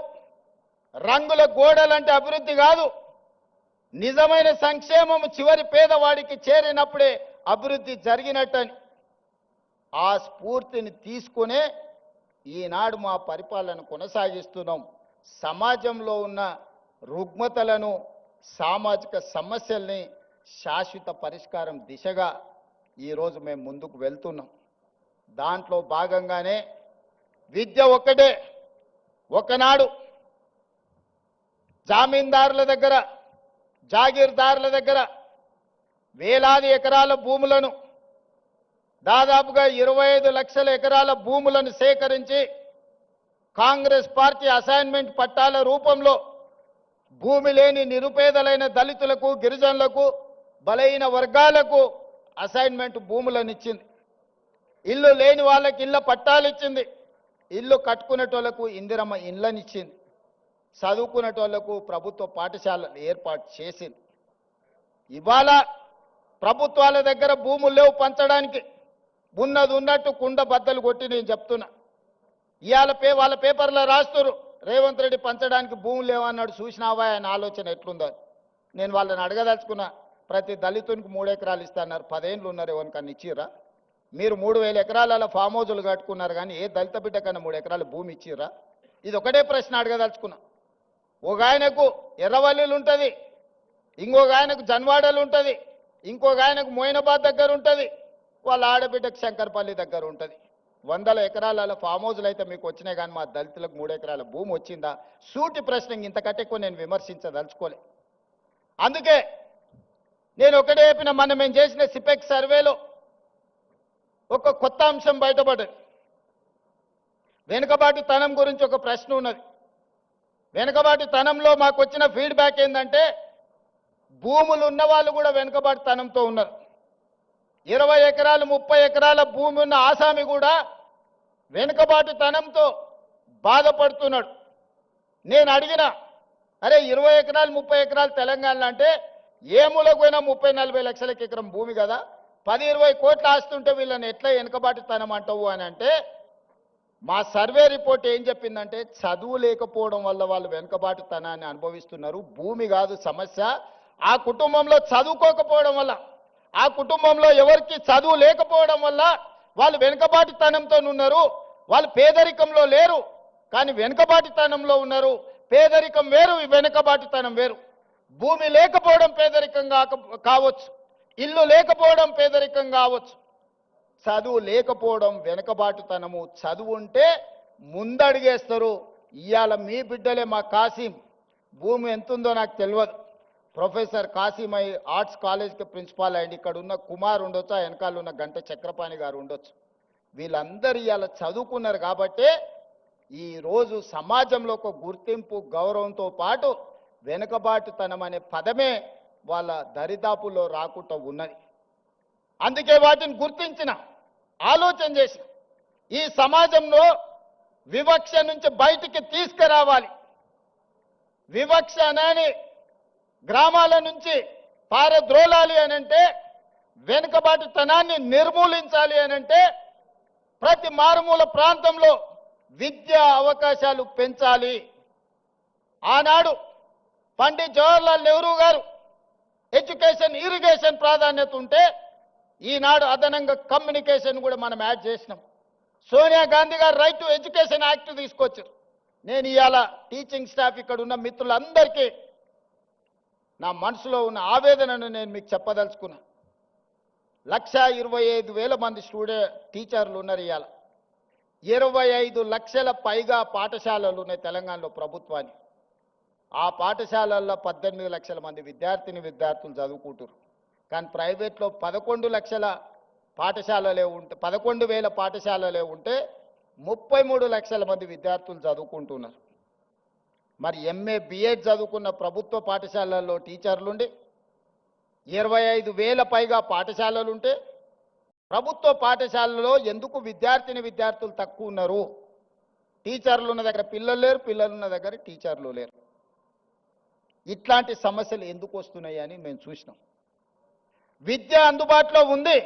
రంగుల గోడలంటే అభివృద్ధి కాదు, నిజమైన సంక్షేమం చివరి పేదవాడికి చేరినప్పుడే అభివృద్ధి జరిగినట్టని ఆ స్ఫూర్తిని తీసుకునే ఈనాడు మా పరిపాలన కొనసాగిస్తున్నాం. సమాజంలో ఉన్న రుగ్మతలను, సామాజిక సమస్యల్ని శాశ్వత పరిష్కారం దిశగా ఈరోజు మేము ముందుకు వెళ్తున్నాం. దాంట్లో భాగంగానే విద్య ఒక్కటే. ఒకనాడు జామీందారుల దగ్గర, జాగీర్దారుల దగ్గర వేలాది ఎకరాల భూములను, దాదాపుగా 25 లక్షల ఎకరాల భూములను సేకరించి కాంగ్రెస్ పార్టీ అసైన్మెంట్ పట్టాల రూపంలో భూమి లేని నిరుపేదలైన దళితులకు, గిరిజనులకు, బలైన వర్గాలకు అసైన్మెంట్ భూములను ఇచ్చింది. ఇల్లు లేని వాళ్ళకి ఇళ్ళ పట్టాలు ఇచ్చింది. ఇల్లు కట్టుకునేటోళ్లకు ఇందిరమ్మ ఇళ్ళని ఇచ్చింది. చదువుకునేటోళ్లకు ప్రభుత్వ పాఠశాలలు ఏర్పాటు చేసింది. ఇవాళ ప్రభుత్వాల దగ్గర భూములు లేవు పంచడానికి. ఉన్నది ఉన్నట్టు కుండ బద్దలు కొట్టి నేను చెప్తున్నా. ఇవాళ వాళ్ళ పేపర్లో రాస్తున్నారు, రేవంత్ రెడ్డి పంచడానికి భూములు లేవన్నాడు, చూసినావా ఆయన ఆలోచన ఎట్లుందో. నేను వాళ్ళని అడగదలుచుకున్నా, ప్రతి దళితునికి 3 ఎకరాలు ఇస్తాన్నారు, 10 ఏళ్ళు ఉన్నారు, ఎవరికన్నా ఇచ్చిర్రా? మీరు 3000 ఎకరాల ఫామ్ హౌజులు కట్టుకున్నారు, కానీ ఏ దళిత బిడ్డ కన్నా 3 ఎకరాల భూమి ఇచ్చిర్రా? ఇది ఒకటే ప్రశ్న అడగదలుచుకున్నా. ఒక ఆయనకు ఎర్రవల్లిలు ఉంటుంది, ఇంకొక ఆయనకు జన్వాడలు ఉంటుంది, ఇంకొక ఆయనకు మోయినాబాద్ దగ్గర ఉంటుంది, వాళ్ళ ఆడబిడ్డకు శంకర్పల్లి దగ్గర ఉంటుంది. 100 ఎకరాల ఫామ్ హౌజులు అయితే మీకు వచ్చినాయి, కానీ మా దళితులకు 3 ఎకరాల భూమి వచ్చిందా? సూటి ప్రశ్న, ఇంతకంటే ఎక్కువ నేను విమర్శించదలుచుకోలే. అందుకే నేను ఒకటే చెప్పిన, మనం మేము చేసిన సిపెక్ సర్వేలో ఒక కొత్త అంశం బయటపడ్డది. వెనుకబాటుతనం గురించి ఒక ప్రశ్న ఉన్నది. వెనుకబాటుతనంలో మాకు వచ్చిన ఫీడ్బ్యాక్ ఏంటంటే, భూములు ఉన్న వాళ్ళు కూడా వెనుకబాటుతనంతో ఉన్నారు. 20 ఎకరాలు 30 ఎకరాల భూమి ఉన్న ఆసామి కూడా వెనుకబాటుతనంతో బాధపడుతున్నాడు. నేను అడిగిన, అరే 20 ఎకరాలు 30 ఎకరాలు తెలంగాణలో అంటే ఏ మూలకు పోయినా 30-40 లక్షలకి ఎకరం భూమి కదా, 10-20 కోట్ల ఆస్తుంటే వీళ్ళని ఎట్లా వెనుకబాటుతనం అంటావు అని అంటే, మా సర్వే రిపోర్ట్ ఏం చెప్పిందంటే, చదువు లేకపోవడం వల్ల వాళ్ళు వెనుకబాటుతనాన్ని అనుభవిస్తున్నారు. భూమి కాదు సమస్య, ఆ కుటుంబంలో చదువుకోకపోవడం వల్ల, ఆ కుటుంబంలో ఎవరికి చదువు లేకపోవడం వల్ల వాళ్ళు వెనుకబాటుతనంతో ఉన్నారు. వాళ్ళు పేదరికంలో లేరు కానీ వెనుకబాటుతనంలో ఉన్నారు. పేదరికం వేరు, వెనుకబాటుతనం వేరు. భూమి లేకపోవడం పేదరికం కావచ్చు, ఇల్లు లేకపోవడం పేదరికం కావచ్చు, చదువు లేకపోవడం వెనుకబాటుతనము. చదువు ఉంటే ముందడిగేస్తారు. ఇవాళ మీ బిడ్డలే, మా కాసిం భూమి ఎంతుందో నాకు తెలియదు, ప్రొఫెసర్ కాసిం అయి ఆర్ట్స్ కాలేజ్కి ప్రిన్సిపాల్ అయ్యింది. ఇక్కడ ఉన్న కుమార్ ఉండొచ్చు, ఆ వెనకాల ఉన్న గంట చక్రపాణి గారు ఉండొచ్చు. వీళ్ళందరూ ఇవాళ చదువుకున్నారు కాబట్టే ఈరోజు సమాజంలో ఒక గుర్తింపు, గౌరవంతో పాటు వెనుకబాటుతనం అనే పదమే వాళ్ళ దరిదాపుల్లో రాకుండా ఉన్నది. అందుకే వాటిని గుర్తించిన, ఆలోచన చేసిన, ఈ సమాజంలో వివక్ష నుంచి బయటికి తీసుకురావాలి. వివక్ష అనేది గ్రామాల నుంచి పారద్రోలాలి అనంటే, వెనుకబాటుతనాన్ని నిర్మూలించాలి అనంటే, ప్రతి మారుమూల ప్రాంతంలో విద్యా అవకాశాలు పెంచాలి. ఆనాడు పండిత్ జవహర్లాల్ నెహ్రూ గారు ఎడ్యుకేషన్ ఇరిగేషన్ ప్రాధాన్యత ఉంటే, ఈనాడు అదనంగా కమ్యూనికేషన్ కూడా మనం యాడ్ చేసినాం. సోనియా గాంధీ గారు రైట్ టు ఎడ్యుకేషన్ యాక్ట్ తీసుకొచ్చారు. నేను ఇవాళ టీచింగ్ స్టాఫ్ ఇక్కడ ఉన్న మిత్రులందరికీ నా మనసులో ఉన్న ఆవేదనను నేను మీకు చెప్పదలుచుకున్నా. 1,25,000 మంది టీచర్లు ఉన్నారు. ఇవాళ 25 లక్షల పైగా పాఠశాలలు ఉన్నాయి తెలంగాణలో ప్రభుత్వాన్ని. ఆ పాఠశాలల్లో 18 లక్షల మంది విద్యార్థులు చదువుకుంటారు. కానీ ప్రైవేట్లో 11 లక్షల పాఠశాలలే ఉంటే, 11,000 పాఠశాలలే ఉంటే 33 లక్షల మంది విద్యార్థులు చదువుకుంటున్నారు. మరి ఎంఏ బిఎడ్ చదువుకున్న ప్రభుత్వ పాఠశాలల్లో టీచర్లుండి 25,000 పైగా పాఠశాలలుంటే ప్రభుత్వ పాఠశాలలో ఎందుకు విద్యార్థులు తక్కువ ఉన్నారు? టీచర్లు ఉన్న దగ్గర పిల్లలు లేరు, పిల్లలు ఉన్న దగ్గర టీచర్లు లేరు. ఇట్లాంటి సమస్యలు ఎందుకు వస్తున్నాయి అని మేము చూసినాం. విద్య అందుబాటులో ఉంది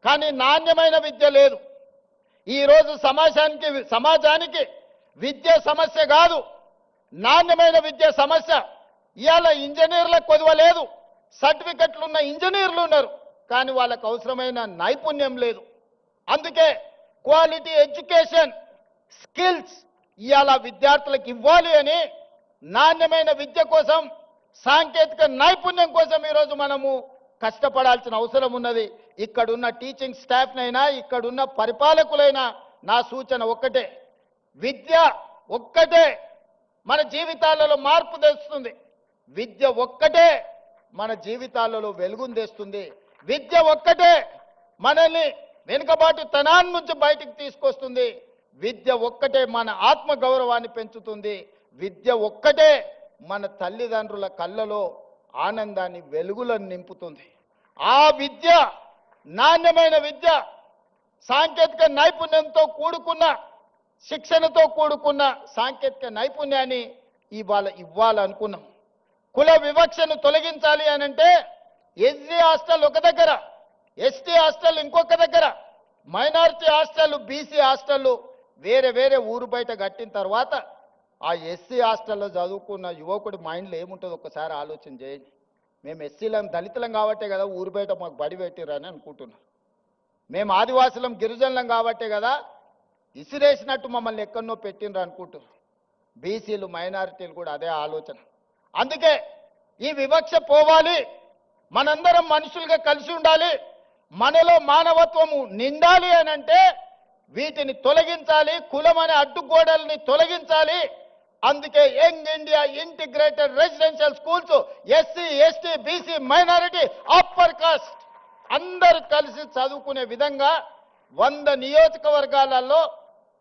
కానీ నాణ్యమైన విద్య లేదు. ఈరోజు సమాజానికి విద్య సమస్య కాదు, నాణ్యమైన విద్య సమస్య. ఇవాళ ఇంజనీర్లకు కొదవలేదు, సర్టిఫికెట్లు ఉన్న ఇంజనీర్లు ఉన్నారు కానీ వాళ్ళకు అవసరమైన నైపుణ్యం లేదు. అందుకే క్వాలిటీ ఎడ్యుకేషన్ స్కిల్స్ ఇవాళ విద్యార్థులకు ఇవ్వాలి అని, నాణ్యమైన విద్య కోసం, సాంకేతిక నైపుణ్యం కోసం ఈరోజు మనము కష్టపడాల్సిన అవసరం ఉన్నది. ఇక్కడున్న టీచింగ్ స్టాఫ్నైనా, ఇక్కడున్న పరిపాలకులైనా నా సూచన ఒక్కటే, విద్య ఒక్కటే మన జీవితాలలో మార్పు తెస్తుంది. విద్య ఒక్కటే మన జీవితాలలో వెలుగును తెస్తుంది. విద్య ఒక్కటే మనల్ని వెనుకబాటుతనాన్ని నుంచి బయటికి తీసుకొస్తుంది. విద్య ఒక్కటే మన ఆత్మ గౌరవాన్ని పెంచుతుంది. విద్య ఒక్కటే మన తల్లిదండ్రుల కళ్ళలో ఆనందాన్ని, వెలుగులను నింపుతుంది. ఆ విద్య, నాణ్యమైన విద్య, సాంకేతిక నైపుణ్యంతో కూడుకున్న, శిక్షణతో కూడుకున్న సాంకేతిక నైపుణ్యాన్ని ఇవ్వాలనుకున్నాం. కుల వివక్షను తొలగించాలి అనంటే ఎస్సీ హాస్టల్ ఒక దగ్గర, ఎస్టీ హాస్టల్ ఇంకొక దగ్గర, మైనారిటీ హాస్టల్, బీసీ హాస్టల్ వేరే ఊరు బయట కట్టిన తర్వాత ఆ ఎస్సీ హాస్టల్లో చదువుకున్న యువకుడి మైండ్లో ఏముంటుందో ఒక్కసారి ఆలోచన చేయండి. మేము ఎస్సీలం, దళితులం కాబట్టే కదా ఊరు బయట మాకు బడి పెట్టిరని అనుకుంటున్నాం. మేము ఆదివాసులం, గిరిజనులం కాబట్టే కదా ఇసిరేసినట్టు మమ్మల్ని ఎక్కడనో పెట్టినరు అనుకుంటున్నారు. బీసీలు, మైనారిటీలు కూడా అదే ఆలోచన. అందుకే ఈ వివక్ష పోవాలి, మనందరం మనుషులుగా కలిసి ఉండాలి, మనలో మానవత్వము నిండాలి అనంటే వీటిని తొలగించాలి, కులం అనే అడ్డుగోడల్ని తొలగించాలి, అందుకే young India integrated residential schools SC ST BC minority upper caste అందరూ కలిసి చదువుకునే విధంగా 100 నియోజకవర్గాలలో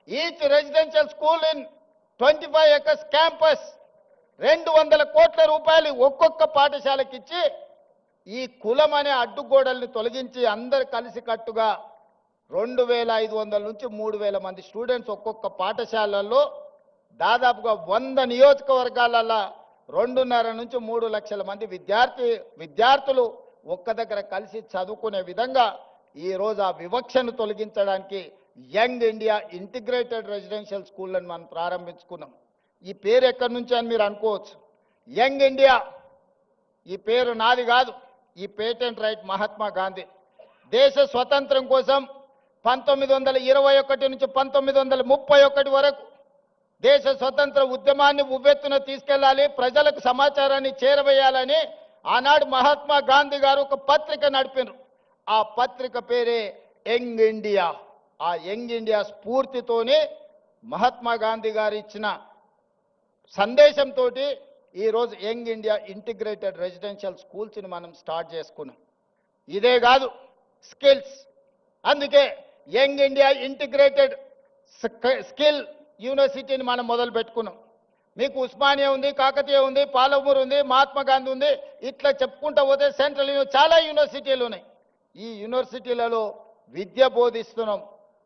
each residential school in 25 acres campus 200 కోట్ల రూపాయలు ఒక్కొక్క పాఠశాలకి ఇచ్చి ఈ కులం అనే అడ్డుగోడల్ని తొలగించి అందరు కలిసి కట్టుగా 2500 నుంచి 3000 మంది స్టూడెంట్స్ ఒక్కొక్క పాఠశాలల్లో దాదాపుగా 100 నియోజకవర్గాలలో 2.5 నుంచి 3 లక్షల మంది విద్యార్థులు ఒక్క దగ్గర కలిసి చదువుకునే విధంగా ఈ రోజు ఆ వివక్షను తొలగించడానికి యంగ్ ఇండియా ఇంటిగ్రేటెడ్ రెసిడెన్షియల్ స్కూళ్ళని మనం ప్రారంభించుకున్నాం. ఈ పేరు ఎక్కడి నుంచి అని మీరు అనుకోవచ్చు. యంగ్ ఇండియా ఈ పేరు నాది కాదు, ఈ పేటెంట్ రైట్ మహాత్మా గాంధీ. దేశ స్వతంత్రం కోసం 1921 నుంచి 1931 వరకు దేశ స్వతంత్ర ఉద్యమాన్ని ఉవ్వెత్తున తీసుకెళ్లాలి, ప్రజలకు సమాచారాన్ని చేరవేయాలని ఆనాడు మహాత్మా గాంధీ గారు ఒక పత్రిక నడిపారు. ఆ పత్రిక పేరే యంగ్ ఇండియా. ఆ యంగ్ ఇండియా స్ఫూర్తితోనే మహాత్మా గాంధీ గారు ఇచ్చిన సందేశంతో ఈరోజు యంగ్ ఇండియా ఇంటిగ్రేటెడ్ రెసిడెన్షియల్ స్కూల్స్ని మనం స్టార్ట్ చేసుకున్నాం. ఇదే కాదు, స్కిల్స్. అందుకే యంగ్ ఇండియా ఇంటిగ్రేటెడ్ స్కిల్ యూనివర్సిటీని మనం మొదలు పెట్టుకున్నాం. మీకు ఉస్మానియా ఉంది, కాకతీయ ఉంది, పాలమూరు ఉంది, మహాత్మా గాంధీ ఉంది, ఇట్లా చెప్పుకుంటూ పోతే సెంట్రల్ చాలా యూనివర్సిటీలు ఉన్నాయి. ఈ యూనివర్సిటీలలో విద్య బోధిస్తున్నాం.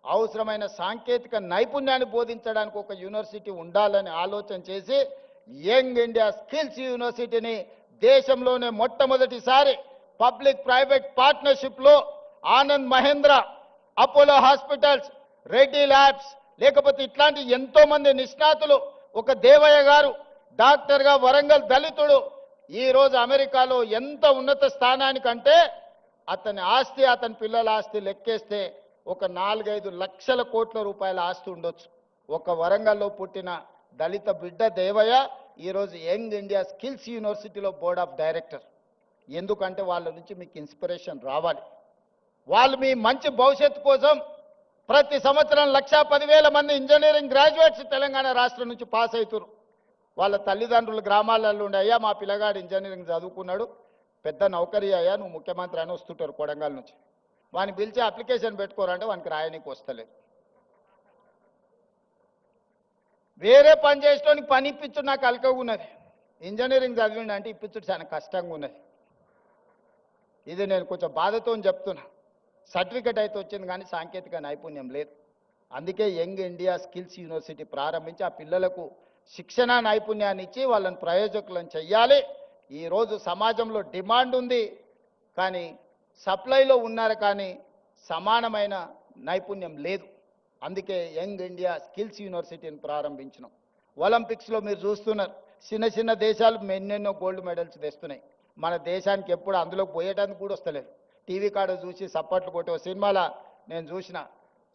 అవసరమైన సాంకేతిక నైపుణ్యాన్ని బోధించడానికి ఒక యూనివర్సిటీ ఉండాలని ఆలోచన చేసి యంగ్ ఇండియా స్కిల్స్ యూనివర్సిటీని దేశంలోనే మొట్టమొదటిసారి పబ్లిక్ ప్రైవేట్ పార్ట్నర్షిప్లో Anand Mahindra, Apollo hospitals, Reddy labs, లేకపోతే ఇట్లాంటి ఎంతో మంది నిష్ణాతులు, ఒక దేవయ్య గారు డాక్టర్గా వరంగల్ దళితుడు ఈరోజు అమెరికాలో ఎంత ఉన్నత స్థానానికంటే అతని ఆస్తి, అతని పిల్లల ఆస్తి లెక్కేస్తే ఒక 4-5 లక్షల కోట్ల రూపాయల ఆస్తి ఉండొచ్చు. ఒక వరంగల్లో పుట్టిన దళిత బిడ్డ దేవయ్య ఈరోజు యంగ్ ఇండియా స్కిల్స్ యూనివర్సిటీలో బోర్డ్ ఆఫ్ డైరెక్టర్. ఎందుకంటే వాళ్ళ నుంచి మీకు ఇన్స్పిరేషన్ రావాలి. వాళ్ళు మీ మంచి భవిష్యత్తు కోసం ప్రతి సంవత్సరం 1,10,000 మంది ఇంజనీరింగ్ గ్రాడ్యుయేట్స్ తెలంగాణ రాష్ట్రం నుంచి పాస్ అవుతారు. వాళ్ళ తల్లిదండ్రులు గ్రామాలలో ఉండే, అయ్యా మా పిల్లగాడు ఇంజనీరింగ్ చదువుకున్నాడు, పెద్ద నౌకరీ అయ్యా, నువ్వు ముఖ్యమంత్రి అని వస్తుంటారు కొడంగల్ నుంచి. వాడిని పిలిచి అప్లికేషన్ పెట్టుకోరంటే వానికి రాయడానికి వస్తలేదు. వేరే పని చేసేటోనికి పని ఇప్పించుడు నాకు అలకగా ఉన్నది. ఇంజనీరింగ్ చదివిండి అంటే ఇప్పించుడు చాలా కష్టంగా ఉన్నది. ఇది నేను కొంచెం బాధతో చెప్తున్నా. సర్టిఫికెట్ అయితే వచ్చింది కానీ సాంకేతిక నైపుణ్యం లేదు. అందుకే యంగ్ ఇండియా స్కిల్స్ యూనివర్సిటీ ప్రారంభించి ఆ పిల్లలకు శిక్షణ నైపుణ్యాన్ని ఇచ్చి వాళ్ళని ప్రయోజకులను చెయ్యాలి. ఈరోజు సమాజంలో డిమాండ్ ఉంది కానీ సప్లైలో ఉన్నారు కానీ సమానమైన నైపుణ్యం లేదు. అందుకే యంగ్ ఇండియా స్కిల్స్ యూనివర్సిటీని ప్రారంభించినాం. ఒలింపిక్స్లో మీరు చూస్తున్నారు, చిన్న చిన్న దేశాలు ఎన్నెన్నో గోల్డ్ మెడల్స్ తెస్తున్నాయి. మన దేశానికి ఎప్పుడు అందులోకి పోయేటానికి కూడా వస్తలేదు. టీవీ కాడ చూసి సప్పట్లు కొట్టే సినిమాలో నేను చూసిన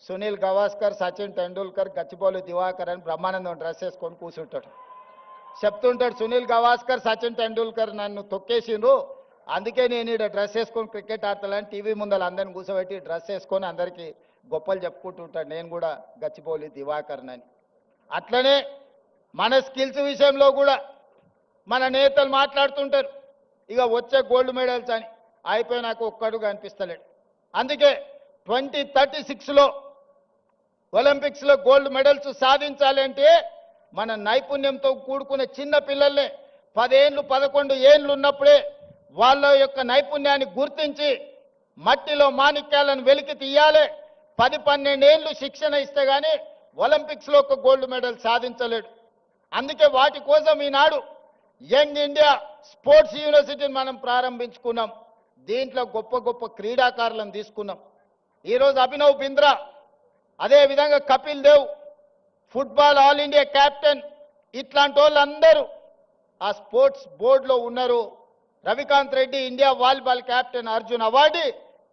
సునీల్ గవాస్కర్, సచిన్ టెండూల్కర్, గచ్చిబౌలి దివాకర్ అని బ్రహ్మానందం డ్రెస్ వేసుకొని కూర్చుంటాడు. చెప్తుంటాడు, సునీల్ గవాస్కర్, సచిన్ టెండూల్కర్ నన్ను తొక్కేసిండ్రు, అందుకే నేను ఇక్కడ డ్రెస్ వేసుకొని క్రికెట్ ఆడతానని టీవీ ముందర అందరిని కూర్చోబెట్టి డ్రెస్ వేసుకొని అందరికీ గొప్పలు చెప్పుకుంటుంటాడు, నేను కూడా గచ్చిబౌలి దివాకర్ని అని. అట్లనే మన స్కిల్స్ విషయంలో కూడా మన నేతలు మాట్లాడుతుంటారు, ఇక వచ్చే గోల్డ్ మెడల్స్ అని. అయిపోయినాక ఒక్కడు కనిపిస్తలేడు. అందుకే 2036లో ఒలింపిక్స్లో గోల్డ్ మెడల్స్ సాధించాలి అంటే మన నైపుణ్యంతో కూడుకునే చిన్న పిల్లల్ని 10 ఏళ్ళు 11 ఏళ్ళు ఉన్నప్పుడే వాళ్ళ యొక్క నైపుణ్యాన్ని గుర్తించి మట్టిలో మాణిక్యాలను వెలికి తీయాలి. 10-12 ఏళ్ళు శిక్షణ ఇస్తే కానీ ఒలింపిక్స్లో ఒక గోల్డ్ మెడల్ సాధించలేడు. అందుకే వాటి కోసం ఈనాడు యంగ్ ఇండియా స్పోర్ట్స్ యూనివర్సిటీని మనం ప్రారంభించుకున్నాం. దీంట్లో గొప్ప గొప్ప క్రీడాకారులను తీసుకున్నాం. ఈరోజు అభినవ్ బింద్రా, అదేవిధంగా Kapil Dev football all India captain, ఇట్లాంటి వాళ్ళందరూ ఆ స్పోర్ట్స్ బోర్డులో ఉన్నారు. Ravikanth Reddy India volleyball captain, Arjun award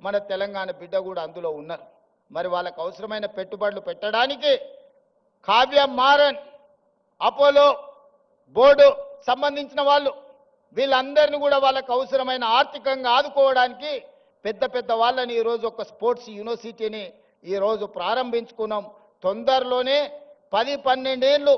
మన తెలంగాణ బిడ్డ కూడా అందులో ఉన్నారు. మరి వాళ్ళకు అవసరమైన పెట్టుబడులు పెట్టడానికి కావ్య మారన్, అపోలో బోర్డు సంబంధించిన వాళ్ళు, వీళ్ళందరినీ కూడా వాళ్ళకు అవసరమైన ఆర్థికంగా ఆదుకోవడానికి పెద్ద పెద్ద వాళ్ళని ఈరోజు ఒక స్పోర్ట్స్ యూనివర్సిటీని ఈరోజు ప్రారంభించుకున్నాం. తొందరలోనే 10-12 ఏళ్ళు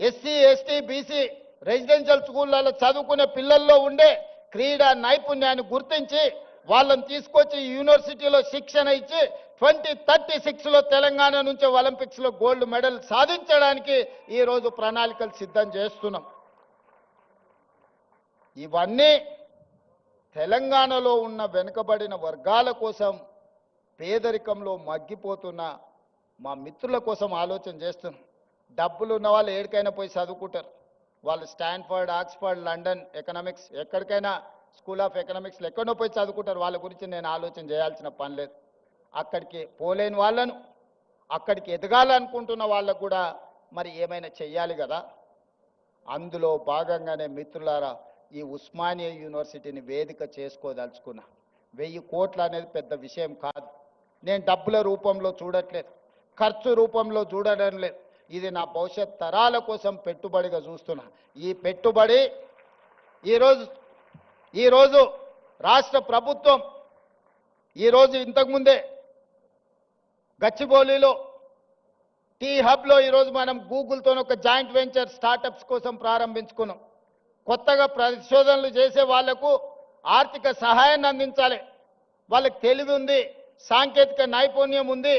ఎస్సీ ఎస్టీ బీసీ రెసిడెన్షియల్ స్కూళ్ళలో చదువుకునే పిల్లల్లో ఉండే క్రీడా నైపుణ్యాన్ని గుర్తించి వాళ్ళని తీసుకొచ్చి యూనివర్సిటీలో శిక్షణ ఇచ్చి 2036లో తెలంగాణ నుంచి ఒలింపిక్స్లో గోల్డ్ మెడల్ సాధించడానికి ఈరోజు ప్రణాళికలు సిద్ధం చేస్తున్నాం. ఇవన్నీ తెలంగాణలో ఉన్న వెనుకబడిన వర్గాల కోసం, పేదరికంలో మగ్గిపోతున్న మా మిత్రుల కోసం ఆలోచన చేస్తున్నాం. డబ్బులు ఉన్న వాళ్ళు ఎక్కడికైనా పోయి చదువుకుంటారు. వాళ్ళు స్టాన్ఫర్డ్, ఆక్స్ఫర్డ్, లండన్ ఎకనామిక్స్ ఎక్కడికైనా స్కూల్ ఆఫ్ ఎకనామిక్స్లో ఎక్కడో పోయి చదువుకుంటారు. వాళ్ళ గురించి నేను ఆలోచన చేయాల్సిన పని లేదు. అక్కడికి పోలేని వాళ్ళను, అక్కడికి ఎదగాలనుకుంటున్న వాళ్ళకు కూడా మరి ఏమైనా చెయ్యాలి కదా. అందులో భాగంగానే మిత్రులారా ఈ ఉస్మానియా యూనివర్సిటీని వేదిక చేసుకోదలుచుకున్నా. 1000 కోట్లు అనేది పెద్ద విషయం కాదు. నేను డబ్బుల రూపంలో చూడట్లేదు, ఖర్చు రూపంలో చూడడం లేదు. ఇది నా భవిష్యత్ తరాల కోసం పెట్టుబడిగా చూస్తున్నా. ఈ పెట్టుబడి ఈరోజు రాష్ట్ర ప్రభుత్వం ఈరోజు ఇంతకుముందే గచ్చిబౌలిలో టీ హబ్లో ఈరోజు మనం గూగుల్తో ఒక జాయింట్ వెంచర్ స్టార్టప్స్ కోసం ప్రారంభించుకున్నాం. కొత్తగా పరిశోధనలు చేసే వాళ్లకు ఆర్థిక సహాయాన్ని అందించాలి. వాళ్ళకి తెలివి ఉంది, సాంకేతిక నైపుణ్యం ఉంది,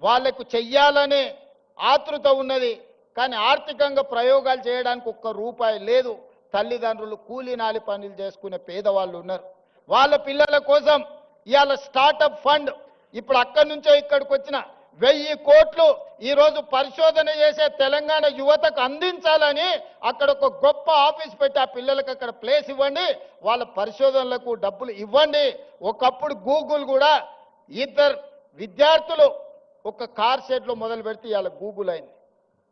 వాళ్లకు చెయ్యాలనే ఆతృత ఉన్నది. కానీ ఆర్థికంగా ప్రయోగాలు చేయడానికి ఒక్క రూపాయి లేదు. తల్లిదండ్రులు కూలీ నాలి పనులు చేసుకునే పేదవాళ్ళు ఉన్నారు. వాళ్ళ పిల్లల కోసం ఇవాళ స్టార్టప్ ఫండ్ ఇప్పుడు అక్కడి నుంచో ఇక్కడికి వచ్చిన 1000 కోట్లు ఈరోజు పరిశోధన చేసే తెలంగాణ యువతకు అందించాలని అక్కడ ఒక గొప్ప ఆఫీస్ పెట్టి ఆ పిల్లలకు అక్కడ ప్లేస్ ఇవ్వండి, వాళ్ళ పరిశోధనలకు డబ్బులు ఇవ్వండి. ఒకప్పుడు గూగుల్ కూడా 2 విద్యార్థులు ఒక కార్ షెడ్లో మొదలు పెడితే ఇవాళ గూగుల్ అయింది.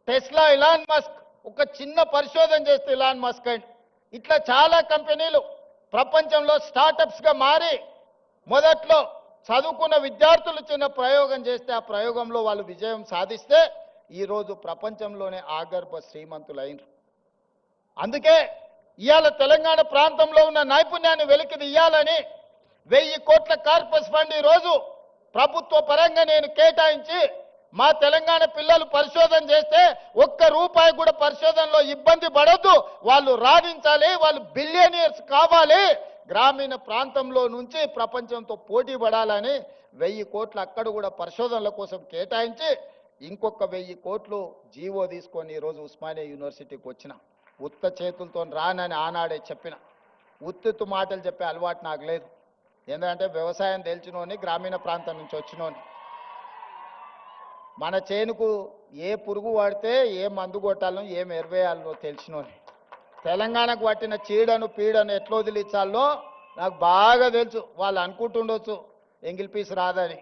టెస్లా ఇలాన్ మస్క్ ఒక చిన్న పరిశోధన చేస్తే ఇలాన్ మస్క్ అయింది. ఇట్లా చాలా కంపెనీలు ప్రపంచంలో స్టార్టప్స్గా మారి మొదట్లో చదువుకున్న విద్యార్థులు చిన్న ప్రయోగం చేస్తే ఆ ప్రయోగంలో వాళ్ళు విజయం సాధిస్తే ఈరోజు ప్రపంచంలోనే ఆగర్భ శ్రీమంతులైనరు. అందుకే ఇవాళ తెలంగాణ ప్రాంతంలో ఉన్న నైపుణ్యాన్ని వెలికి తీయాలని 1000 కోట్ల కార్పస్ ఫండ్ ఈరోజు ప్రభుత్వ పరంగా నేను కేటాయించి మా తెలంగాణ పిల్లలు పరిశోధన చేస్తే ఒక్క రూపాయి కూడా పరిశోధనలో ఇబ్బంది పడొద్దు, వాళ్ళు రాణించాలి, వాళ్ళు బిలియనీర్స్ కావాలి, గ్రామీణ ప్రాంతంలో నుంచి ప్రపంచంతో పోటీ పడాలని 1000 కోట్లు అక్కడ కూడా పరిశోధనల కోసం కేటాయించి ఇంకొక 1000 కోట్లు జీవో తీసుకొని ఈరోజు ఉస్మానియా యూనివర్సిటీకి వచ్చిన. ఉత్త చేతులతో రానని ఆనాడే చెప్పిన. ఉత్తుత్తు మాటలు చెప్పే అలవాటు నాకు లేదు. ఎందుకంటే వ్యవసాయం తెలిసినోని, గ్రామీణ ప్రాంతం నుంచి వచ్చినోని. మన చేనుకు ఏ పురుగు వాడితే ఏ మందు కొట్టాలో ఏం ఎరువేయాలో తెలిసినోని. తెలంగాణకు పట్టిన చీడను పీడను ఎట్లా వదిలించాలో నాకు బాగా తెలుసు. వాళ్ళు అనుకుంటుండొచ్చు ఎంగిల్ పీస్ రాదని.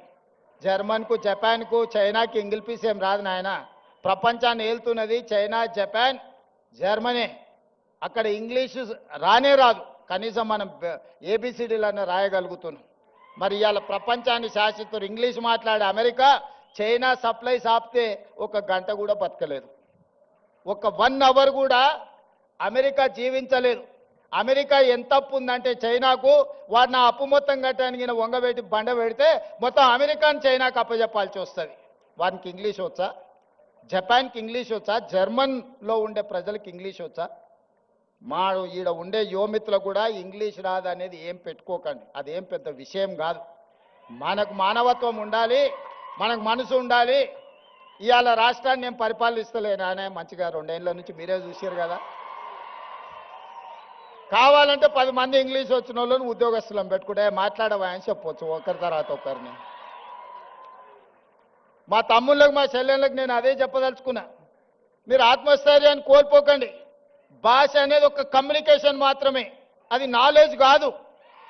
జర్మన్కు, జపాన్కు, చైనాకి ఎంగిల్ పీస్ ఏం రాదు నాయన. ప్రపంచాన్ని ఏలుతున్నది చైనా, జపాన్, జర్మనీ. అక్కడ ఇంగ్లీషు రానే రాదు, కనీసం మనం ఏబిసిడీలన్నా రాయగలుగుతున్నాం. మరి ఇవాళ ప్రపంచాన్ని శాసిస్తారు ఇంగ్లీష్ మాట్లాడే అమెరికా. చైనా సప్లైస్ ఆపితే 1 గంట కూడా బతకలేదు, 1 అవర్ కూడా అమెరికా జీవించలేదు. అమెరికా ఎంత అప్పు ఉందంటే చైనాకు, వాడు నా అప్పు మొత్తం కట్టడానికి వంగబెట్టి బండ పెడితే మొత్తం అమెరికాని చైనాకు అప్పచెప్పాల్సి వస్తుంది. వానికి ఇంగ్లీష్ వచ్చా? జపాన్కి ఇంగ్లీష్ వచ్చా? జర్మన్లో ఉండే ప్రజలకు ఇంగ్లీష్ వచ్చా? మా ఈడ ఉండే యువమిత్రులు కూడా ఇంగ్లీష్ రాదు అనేది ఏం పెట్టుకోకండి, అదేం పెద్ద విషయం కాదు. మనకు మానవత్వం ఉండాలి, మనకు మనసు ఉండాలి. ఇవాళ రాష్ట్రాన్ని నేను పరిపాలిస్తలేను అనే మంచిగా 2 ఏళ్ళ నుంచి మీరే చూసారు కదా. కావాలంటే 10 మంది ఇంగ్లీష్ వచ్చిన వాళ్ళని ఉద్యోగస్తులను పెట్టుకుంటే మాట్లాడవా అని చెప్పవచ్చు ఒకరి తర్వాత ఒకరిని. మా తమ్ముళ్ళకు, మా చెల్లెళ్ళకి నేను అదే చెప్పదలుచుకున్నా. మీరు ఆత్మస్థైర్యాన్ని కోల్పోకండి. భాష అనేది ఒక కమ్యూనికేషన్ మాత్రమే, అది నాలెడ్జ్ కాదు.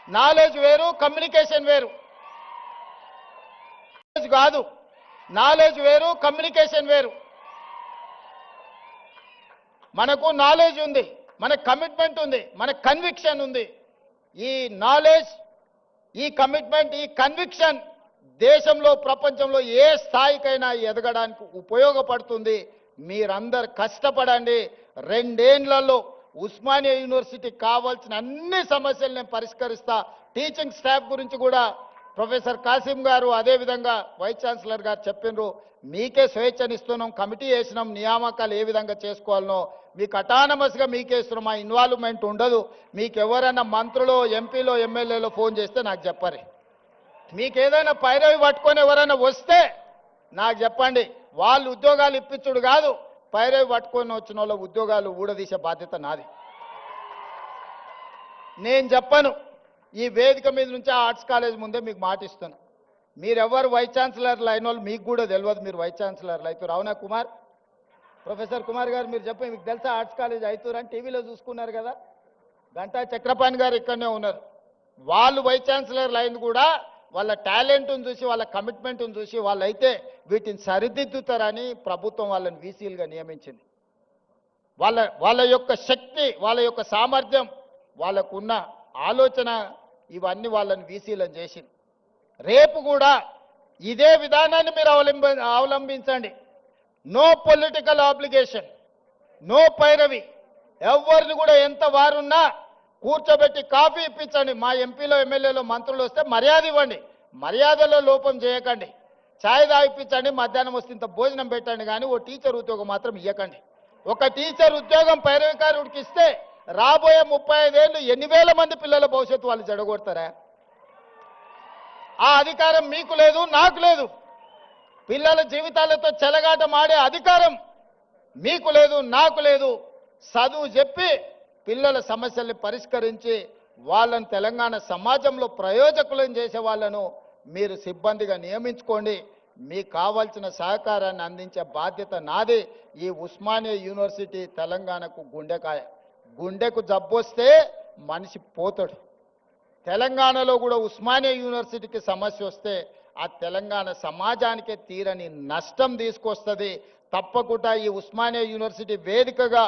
నాలెడ్జ్ వేరు, కమ్యూనికేషన్ వేరు. కాదు నాలెడ్జ్ వేరు, కమ్యూనికేషన్ వేరు. మనకు నాలెడ్జ్ ఉంది, మన కమిట్మెంట్ ఉంది, మన కన్విక్షన్ ఉంది. ఈ నాలెడ్జ్, ఈ కమిట్మెంట్, ఈ కన్విక్షన్ దేశంలో, ప్రపంచంలో ఏ స్థాయికైనా ఎదగడానికి ఉపయోగపడుతుంది. మీరందరూ కష్టపడండి. 2 ఏళ్లలో ఉస్మానియా యూనివర్సిటీకి కావాల్సిన అన్ని సమస్యలు నేను పరిష్కరిస్తా. టీచింగ్ స్టాఫ్ గురించి కూడా ప్రొఫెసర్ కాసిం గారు అదేవిధంగా వైస్ ఛాన్సలర్ గారు చెప్పినారు, మీకే స్వేచ్ఛనిస్తున్నాం, కమిటీ వేసినాం, నియామకాలు ఏ విధంగా చేసుకోవాలనో మీకు అటానమస్గా మీకే ఇస్తున్నాం, మా ఇన్వాల్వ్మెంట్ ఉండదు. మీకు ఎవరైనా మంత్రులు, ఎంపీలో, ఎమ్మెల్యేలో ఫోన్ చేస్తే నాకు చెప్పరు. మీకు ఏదైనా పైరవి పట్టుకొని ఎవరైనా వస్తే నాకు చెప్పండి. వాళ్ళు ఉద్యోగాలు ఇప్పించుడు కాదు, పైరవి పట్టుకొని వచ్చిన వాళ్ళ ఉద్యోగాలు ఊడదీసే బాధ్యత నాది. నేను చెప్పను, ఈ వేదిక మీద నుంచి ఆర్ట్స్ కాలేజ్ ముందే మీకు మాటిస్తాను. మీరెవరు వైస్ ఛాన్సలర్లు అయిన వాళ్ళు మీకు కూడా తెలియదు, మీరు వైస్ ఛాన్సలర్లు అవుతారు. అవునా కుమార్, ప్రొఫెసర్ కుమార్ గారు మీరు చెప్పండి, మీకు తెలుసా ఆర్ట్స్ కాలేజ్ అవుతారు అని టీవీలో చూసుకున్నారు కదా. గంటా చక్రపాణి గారు ఇక్కడనే ఉన్నారు. వాళ్ళు వైస్ ఛాన్సలర్లు అయింది కూడా వాళ్ళ టాలెంట్ను చూసి, వాళ్ళ కమిట్మెంట్ను చూసి వాళ్ళైతే వీటిని సరిదిద్దుతారని ప్రభుత్వం వాళ్ళని వీసీలుగా నియమించింది. వాళ్ళ యొక్క శక్తి, వాళ్ళ యొక్క సామర్థ్యం, వాళ్ళకున్న ఆలోచన ఇవన్నీ వాళ్ళని వీసీలను చేసింది. రేపు కూడా ఇదే విధానాన్ని మీరు అవలంబించండి. నో పొలిటికల్ ఆబ్లిగేషన్, నో పైరవి. ఎవరిని కూడా ఎంత వారున్నా కూర్చోబెట్టి కాఫీ ఇప్పించండి. మా ఎంపీలో, ఎమ్మెల్యేలో, మంత్రులు వస్తే మర్యాద ఇవ్వండి, మర్యాదలో లోపం చేయకండి. ఛాయ్ తాగిపించండి, మధ్యాహ్నం వస్తే ఇంత భోజనం పెట్టండి, కానీ ఓ టీచర్ ఉద్యోగం మాత్రం ఇవ్వకండి. ఒక టీచర్ ఉద్యోగం పైరవికారుడికి ఇస్తే రాబోయే 35 ఏళ్ళు 8,000 మంది పిల్లల భవిష్యత్తు వాళ్ళు జడగొడతారా? ఆ అధికారం మీకు లేదు, నాకు లేదు. పిల్లల జీవితాలతో చెలగాటమాడే అధికారం మీకు లేదు, నాకు లేదు. చదువు చెప్పి పిల్లల సమస్యల్ని పరిష్కరించి వాళ్ళని తెలంగాణ సమాజంలో ప్రయోజకులను చేసే వాళ్ళను మీరు సిబ్బందిగా నియమించుకోండి. మీకు కావాల్సిన సహకారాన్ని అందించే బాధ్యత నాది. ఈ ఉస్మానియా యూనివర్సిటీ తెలంగాణకు గుండెకాయ. గుండెకు జబ్బొస్తే మనిషి పోతాడు. తెలంగాణలో కూడా ఉస్మానియా యూనివర్సిటీకి సమస్య వస్తే ఆ తెలంగాణ సమాజానికే తీరని నష్టం తీసుకొస్తుంది. తప్పకుండా ఈ ఉస్మానియా యూనివర్సిటీ వేదికగా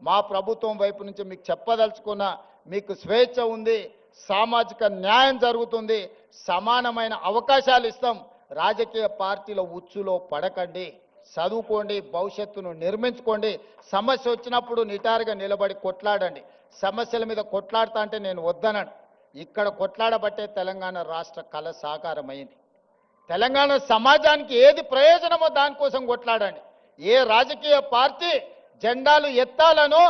మా ప్రభుత్వం వైపు నుంచి మీకు చెప్పదలుచుకున్న, మీకు స్వేచ్ఛ ఉంది, సామాజిక న్యాయం జరుగుతుంది, సమానమైన అవకాశాలు ఇస్తాం. రాజకీయ పార్టీల ఉచ్చులో పడకండి, చదువుకోండి, భవిష్యత్తును నిర్మించుకోండి. సమస్య వచ్చినప్పుడు నిటారుగా నిలబడి కొట్లాడండి. సమస్యల మీద కొట్లాడుతా అంటే నేను వద్దనను. ఇక్కడ కొట్లాడబట్టే తెలంగాణ రాష్ట్ర కళ సాకారమైంది. తెలంగాణ సమాజానికి ఏది ప్రయోజనమో దానికోసం కొట్లాడండి. ఏ రాజకీయ పార్టీ జెండాలు ఎత్తాలనో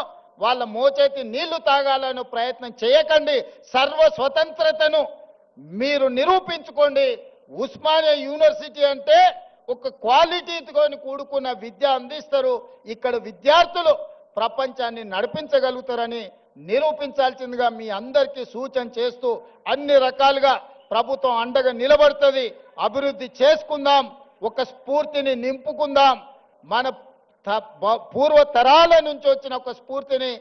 వాళ్ళ మోచేతి నీళ్లు తాగాలనో ప్రయత్నం చేయకండి. సర్వ స్వతంత్రతను మీరు నిరూపించుకోండి. ఉస్మానియా యూనివర్సిటీ అంటే ఒక క్వాలిటీతో కూడుకున్న విద్య అందిస్తారు. ఇక్కడ విద్యార్థులు ప్రపంచాన్ని నడిపించగలుగుతారని నిరూపించాల్సిందిగా మీ అందరికీ సూచన చేస్తూ అన్ని రకాలుగా ప్రభుత్వం అండగా నిలబడుతుంది. అభివృద్ధి చేసుకుందాం, ఒక స్ఫూర్తిని నింపుకుందాం. మన పూర్వ తరాల నుంచి వచ్చిన ఒక స్ఫూర్తిని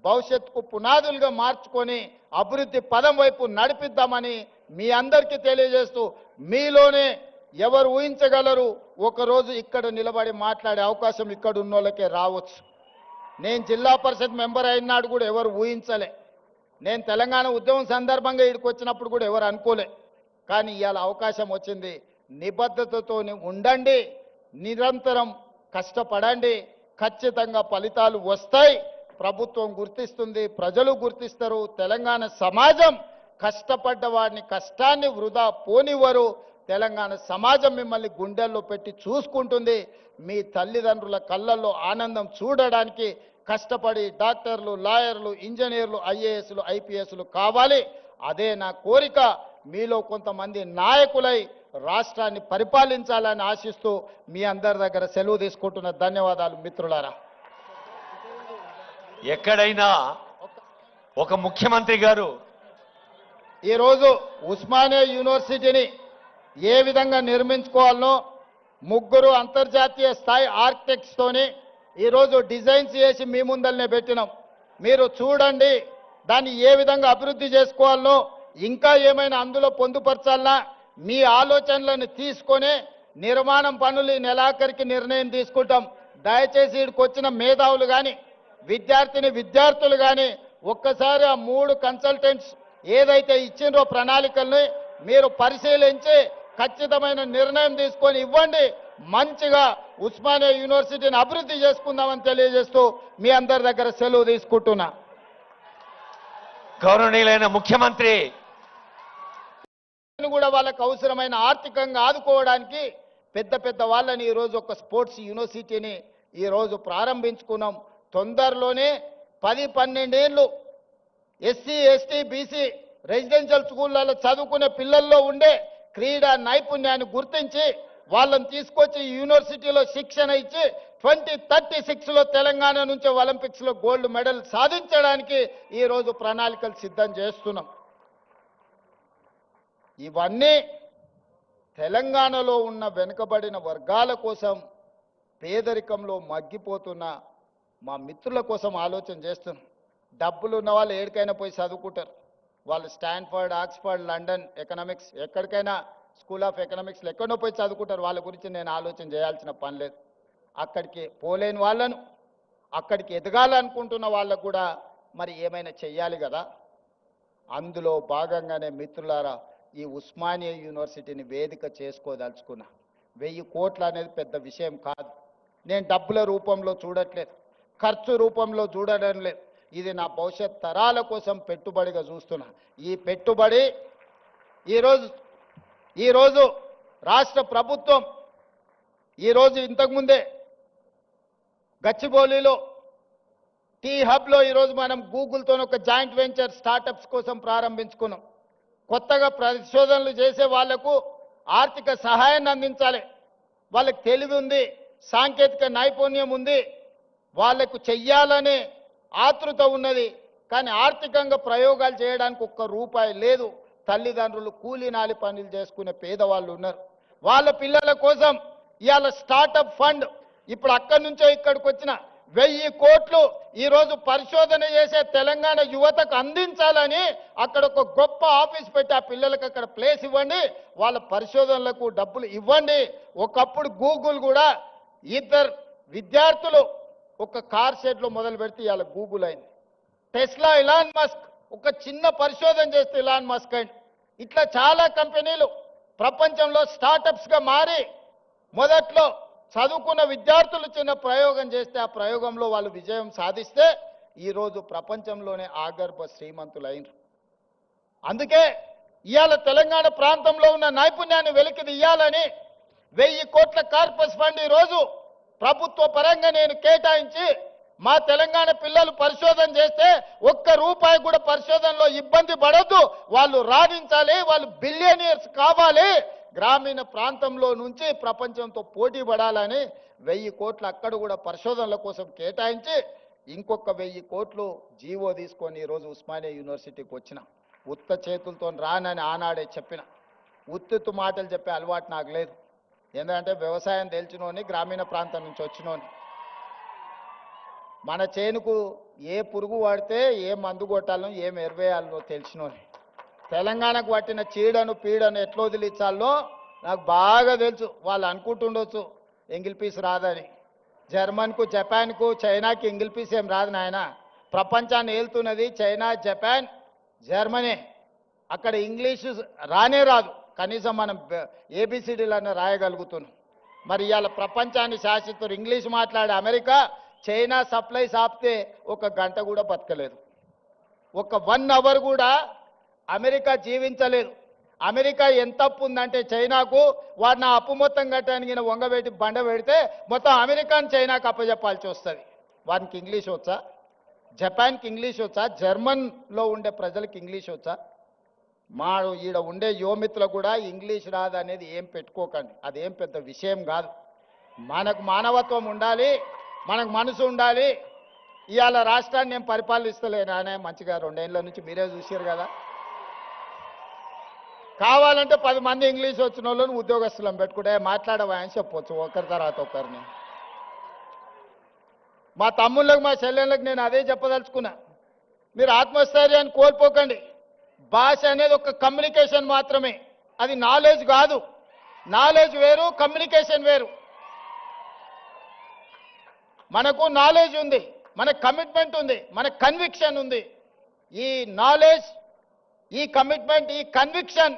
భవిష్యత్తుకు పునాదులుగా మార్చుకొని అభివృద్ధి పదం వైపు నడిపిద్దామని మీ అందరికీ తెలియజేస్తూ, మీలోనే ఎవరు ఊహించగలరు ఒకరోజు ఇక్కడ నిలబడి మాట్లాడే అవకాశం ఇక్కడ ఉన్నోళ్ళకే రావచ్చు. నేను జిల్లా పరిషత్ మెంబర్ అయినాడు కూడా ఎవరు ఊహించలే. నేను తెలంగాణ ఉద్యమం సందర్భంగా ఇక్కడికి వచ్చినప్పుడు కూడా ఎవరు అనుకోలే. కానీ ఇవాళ అవకాశం వచ్చింది. నిబద్ధతతో ఉండండి, నిరంతరం కష్టపడండి, ఖచ్చితంగా ఫలితాలు వస్తాయి. ప్రభుత్వం గుర్తిస్తుంది, ప్రజలు గుర్తిస్తారు. తెలంగాణ సమాజం కష్టపడ్డ వాడిని కష్టాన్ని వృధా పోనివ్వరు. తెలంగాణ సమాజం మిమ్మల్ని గుండెల్లో పెట్టి చూసుకుంటుంది. మీ తల్లిదండ్రుల కళ్ళల్లో ఆనందం చూడడానికి కష్టపడి డాక్టర్లు, లాయర్లు, ఇంజనీర్లు, ఐఏఎస్లు, ఐపీఎస్లు కావాలి. అదే నా కోరిక. మీలో కొంతమంది నాయకులై రాష్ట్రాన్ని పరిపాలించాలని ఆశిస్తూ మీ అందరి దగ్గర సెలవు తీసుకుంటున్న ధన్యవాదాలు మిత్రులారా. ఎక్కడైనా ఒక ముఖ్యమంత్రి గారు ఈరోజు ఉస్మానియా యూనివర్సిటీని ఏ విధంగా నిర్మించుకోవాలనో 3 అంతర్జాతీయ స్థాయి ఆర్కిటెక్ట్స్తోని ఈరోజు డిజైన్స్ చేసి మీ ముందల్నే పెట్టినాం. మీరు చూడండి, దాన్ని ఏ విధంగా అభివృద్ధి చేసుకోవాలనో, ఇంకా ఏమైనా అందులో పొందుపరచాలన్నా మీ ఆలోచనలను తీసుకొని నిర్మాణం పనులు నెలాఖరికి నిర్ణయం తీసుకుంటాం. దయచేసి ఇక్కడికి వచ్చిన మేధావులు కానీ విద్యార్థులు కానీ ఒక్కసారి ఆ 3 కన్సల్టెంట్స్ ఏదైతే ఇచ్చిండ్రో ప్రణాళికల్ని మీరు పరిశీలించి ఖచ్చితమైన నిర్ణయం తీసుకొని ఇవ్వండి. మంచిగా ఉస్మానియా యూనివర్సిటీని అభివృద్ధి చేసుకుందామని తెలియజేస్తూ మీ అందరి దగ్గర సెలవు తీసుకుంటున్నా. గౌరవనీయులైన ముఖ్యమంత్రి కూడా వాళ్ళకు అవసరమైన ఆర్థికంగా ఆదుకోవడానికి పెద్ద పెద్ద వాళ్ళని ఈరోజు ఒక స్పోర్ట్స్ యూనివర్సిటీని ఈరోజు ప్రారంభించుకున్నాం. తొందరలోనే 10-12 ఏళ్ళు ఎస్సీ ఎస్టీ బీసీ రెసిడెన్షియల్ స్కూళ్ళలో చదువుకునే పిల్లల్లో ఉండే క్రీడా నైపుణ్యాన్ని గుర్తించి వాళ్ళని తీసుకొచ్చి యూనివర్సిటీలో శిక్షణ ఇచ్చి 2036లో తెలంగాణ నుంచి ఒలింపిక్స్లో గోల్డ్ మెడల్ సాధించడానికి ఈరోజు ప్రణాళికలు సిద్ధం చేస్తున్నాం. ఇవన్నీ తెలంగాణలో ఉన్న వెనుకబడిన వర్గాల కోసం, పేదరికంలో మగ్గిపోతున్న మా మిత్రుల కోసం ఆలోచన చేస్తున్నాం. డబ్బులు ఉన్న వాళ్ళు ఎక్కడికైనా పోయి చదువుకుంటారు. వాళ్ళు స్టాన్ఫర్డ్, ఆక్స్ఫర్డ్, లండన్ ఎకనామిక్స్ ఎక్కడికైనా స్కూల్ ఆఫ్ ఎకనామిక్స్లో ఎక్కడో పోయి చదువుకుంటారు. వాళ్ళ గురించి నేను ఆలోచన చేయాల్సిన పని లేదు. అక్కడికి పోలేని వాళ్ళను, అక్కడికి ఎదగాలనుకుంటున్న వాళ్ళకు కూడా మరి ఏమైనా చెయ్యాలి కదా. అందులో భాగంగానే మిత్రులారా ఈ ఉస్మానియా యూనివర్సిటీని వేదిక చేసుకోదలుచుకున్నా. 1000 కోట్లు అనేది పెద్ద విషయం కాదు. నేను డబ్బుల రూపంలో చూడట్లేదు, ఖర్చు రూపంలో చూడడం లేదు. ఇది నా భవిష్యత్ తరాల కోసం పెట్టుబడిగా చూస్తున్నా. ఈ పెట్టుబడి ఈరోజు రాష్ట్ర ప్రభుత్వం ఈరోజు ఇంతకుముందే గచ్చిబౌలిలో టీ హబ్లో ఈరోజు మనం గూగుల్తో ఒక జాయింట్ వెంచర్ స్టార్టప్స్ కోసం ప్రారంభించుకున్నాం. కొత్తగా పరిశోధనలు చేసే వాళ్లకు ఆర్థిక సహాయాన్ని అందించాలి. వాళ్ళకి తెలివి ఉంది, సాంకేతిక నైపుణ్యం ఉంది, వాళ్లకు చెయ్యాలనే ఆతృత ఉన్నది. కానీ ఆర్థికంగా ప్రయోగాలు చేయడానికి ఒక్క రూపాయి లేదు. తల్లిదండ్రులు కూలీనాలి పనులు చేసుకునే పేదవాళ్ళు ఉన్నారు. వాళ్ళ పిల్లల కోసం ఇవాళ స్టార్టప్ ఫండ్ ఇప్పుడు అక్కడి నుంచో ఇక్కడికి వచ్చిన 1000 కోట్లు ఈరోజు పరిశోధన చేసే తెలంగాణ యువతకు అందించాలని అక్కడ ఒక గొప్ప ఆఫీస్ పెట్టి ఆ పిల్లలకు అక్కడ ప్లేస్ ఇవ్వండి, వాళ్ళ పరిశోధనలకు డబ్బులు ఇవ్వండి. ఒకప్పుడు గూగుల్ కూడా 2 విద్యార్థులు ఒక కార్ షెడ్లో మొదలు పెడితే ఇవాళ గూగుల్ అయింది. టెస్లా, ఇలాన్ మస్క్ ఒక చిన్న పరిశోధన చేస్తే ఇలాన్ మస్క్ అయింది. ఇట్లా చాలా కంపెనీలు ప్రపంచంలో స్టార్టప్స్గా మారి మొదట్లో చదువుకున్న విద్యార్థులు చిన్న ప్రయోగం చేస్తే ఆ ప్రయోగంలో వాళ్ళు విజయం సాధిస్తే ఈరోజు ప్రపంచంలోనే ఆగర్భ శ్రీమంతులైనరు. అందుకే ఇవాళ తెలంగాణ ప్రాంతంలో ఉన్న నైపుణ్యాన్ని వెలికి తీయాలని 1000 కోట్ల కార్పస్ ఫండ్ ఈరోజు ప్రభుత్వ పరంగా నేను కేటాయించి మా తెలంగాణ పిల్లలు పరిశోధన చేస్తే ఒక్క రూపాయి కూడా పరిశోధనలో ఇబ్బంది పడొద్దు, వాళ్ళు రాణించాలి, వాళ్ళు బిలియనియర్స్ కావాలి, గ్రామీణ ప్రాంతంలో నుంచి ప్రపంచంతో పోటీ పడాలని 1000 కోట్లు అక్కడ కూడా పరిశోధనల కోసం కేటాయించి ఇంకొక 1000 కోట్లు జీవో తీసుకొని ఈరోజు ఉస్మానియా యూనివర్సిటీకి వచ్చిన. ఉత్త చేతులతో రానని ఆనాడే చెప్పిన. ఉత్తుత్తు మాటలు చెప్పే అలవాటు నాకు లేదు. ఎందుకంటే వ్యవసాయం తెలిసినోని, గ్రామీణ ప్రాంతం నుంచి వచ్చినోని. మన చేనుకు ఏ పురుగు వాడితే ఏ మందు కొట్టాలనో ఏం ఎరువేయాలనో తెలిసినోని. తెలంగాణకు పట్టిన చీడను పీడను ఎట్లా వదిలించాలో నాకు బాగా తెలుసు. వాళ్ళు అనుకుంటుండొచ్చు ఎంగిల్ పీస్ రాదని. జర్మన్కు, జపాన్కు, చైనాకి ఎంగిల్ పీస్ ఏం రాదు నాయన. ప్రపంచాన్ని ఏలుతున్నది చైనా, జపాన్, జర్మనీ. అక్కడ ఇంగ్లీషు రానే రాదు, కనీసం మనం ఏబిసిడీలన్నా రాయగలుగుతున్నాం. మరి ఇవాళ ప్రపంచాన్ని శాసిస్తున్నారు. ఇంగ్లీష్ మాట్లాడే అమెరికా చైనా సప్లైస్ ఆపితే 1 గంట కూడా బతకలేదు. ఒక 1 అవర్ కూడా అమెరికా జీవించలేదు. అమెరికా ఎంత అప్పు ఉందంటే చైనాకు, వాడిని ఆ అప్పు మొత్తం కట్టడానికి వంగబెట్టి బండ పెడితే మొత్తం అమెరికాని చైనాకు అప్పచెప్పాల్సి వస్తుంది. వానికి ఇంగ్లీష్ వచ్చా? జపాన్కి ఇంగ్లీష్ వచ్చా? జర్మన్లో ఉండే ప్రజలకు ఇంగ్లీష్ వచ్చా? మా ఈడ ఉండే యువమిత్రులకు కూడా ఇంగ్లీష్ రాదు అనేది ఏం పెట్టుకోకండి. అదేం పెద్ద విషయం కాదు. మనకు మానవత్వం ఉండాలి, మనకు మనసు ఉండాలి. ఇవాళ రాష్ట్రాన్ని నేను పరిపాలిస్తలేను అనే మంచిగా 2 ఏళ్ళ నుంచి మీరే చూసారు కదా. కావాలంటే 10 మంది ఇంగ్లీష్ వచ్చిన వాళ్ళని ఉద్యోగస్తులను పెట్టుకుంటే మాట్లాడవా అని చెప్పొచ్చు ఒకరి తర్వాత ఒకరిని. మా తమ్ముళ్ళకు, మా చెల్లెళ్ళకి నేను అదే చెప్పదలుచుకున్నా. మీరు ఆత్మస్థైర్యాన్ని కోల్పోకండి. భాష అనేది ఒక కమ్యూనికేషన్ మాత్రమే, అది నాలెడ్జ్ కాదు. నాలెడ్జ్ వేరు, కమ్యూనికేషన్ వేరు. మనకు నాలెడ్జ్ ఉంది, మనకు కమిట్మెంట్ ఉంది, మనకు కన్విక్షన్ ఉంది. ఈ నాలెడ్జ్, ఈ కమిట్మెంట్, ఈ కన్విక్షన్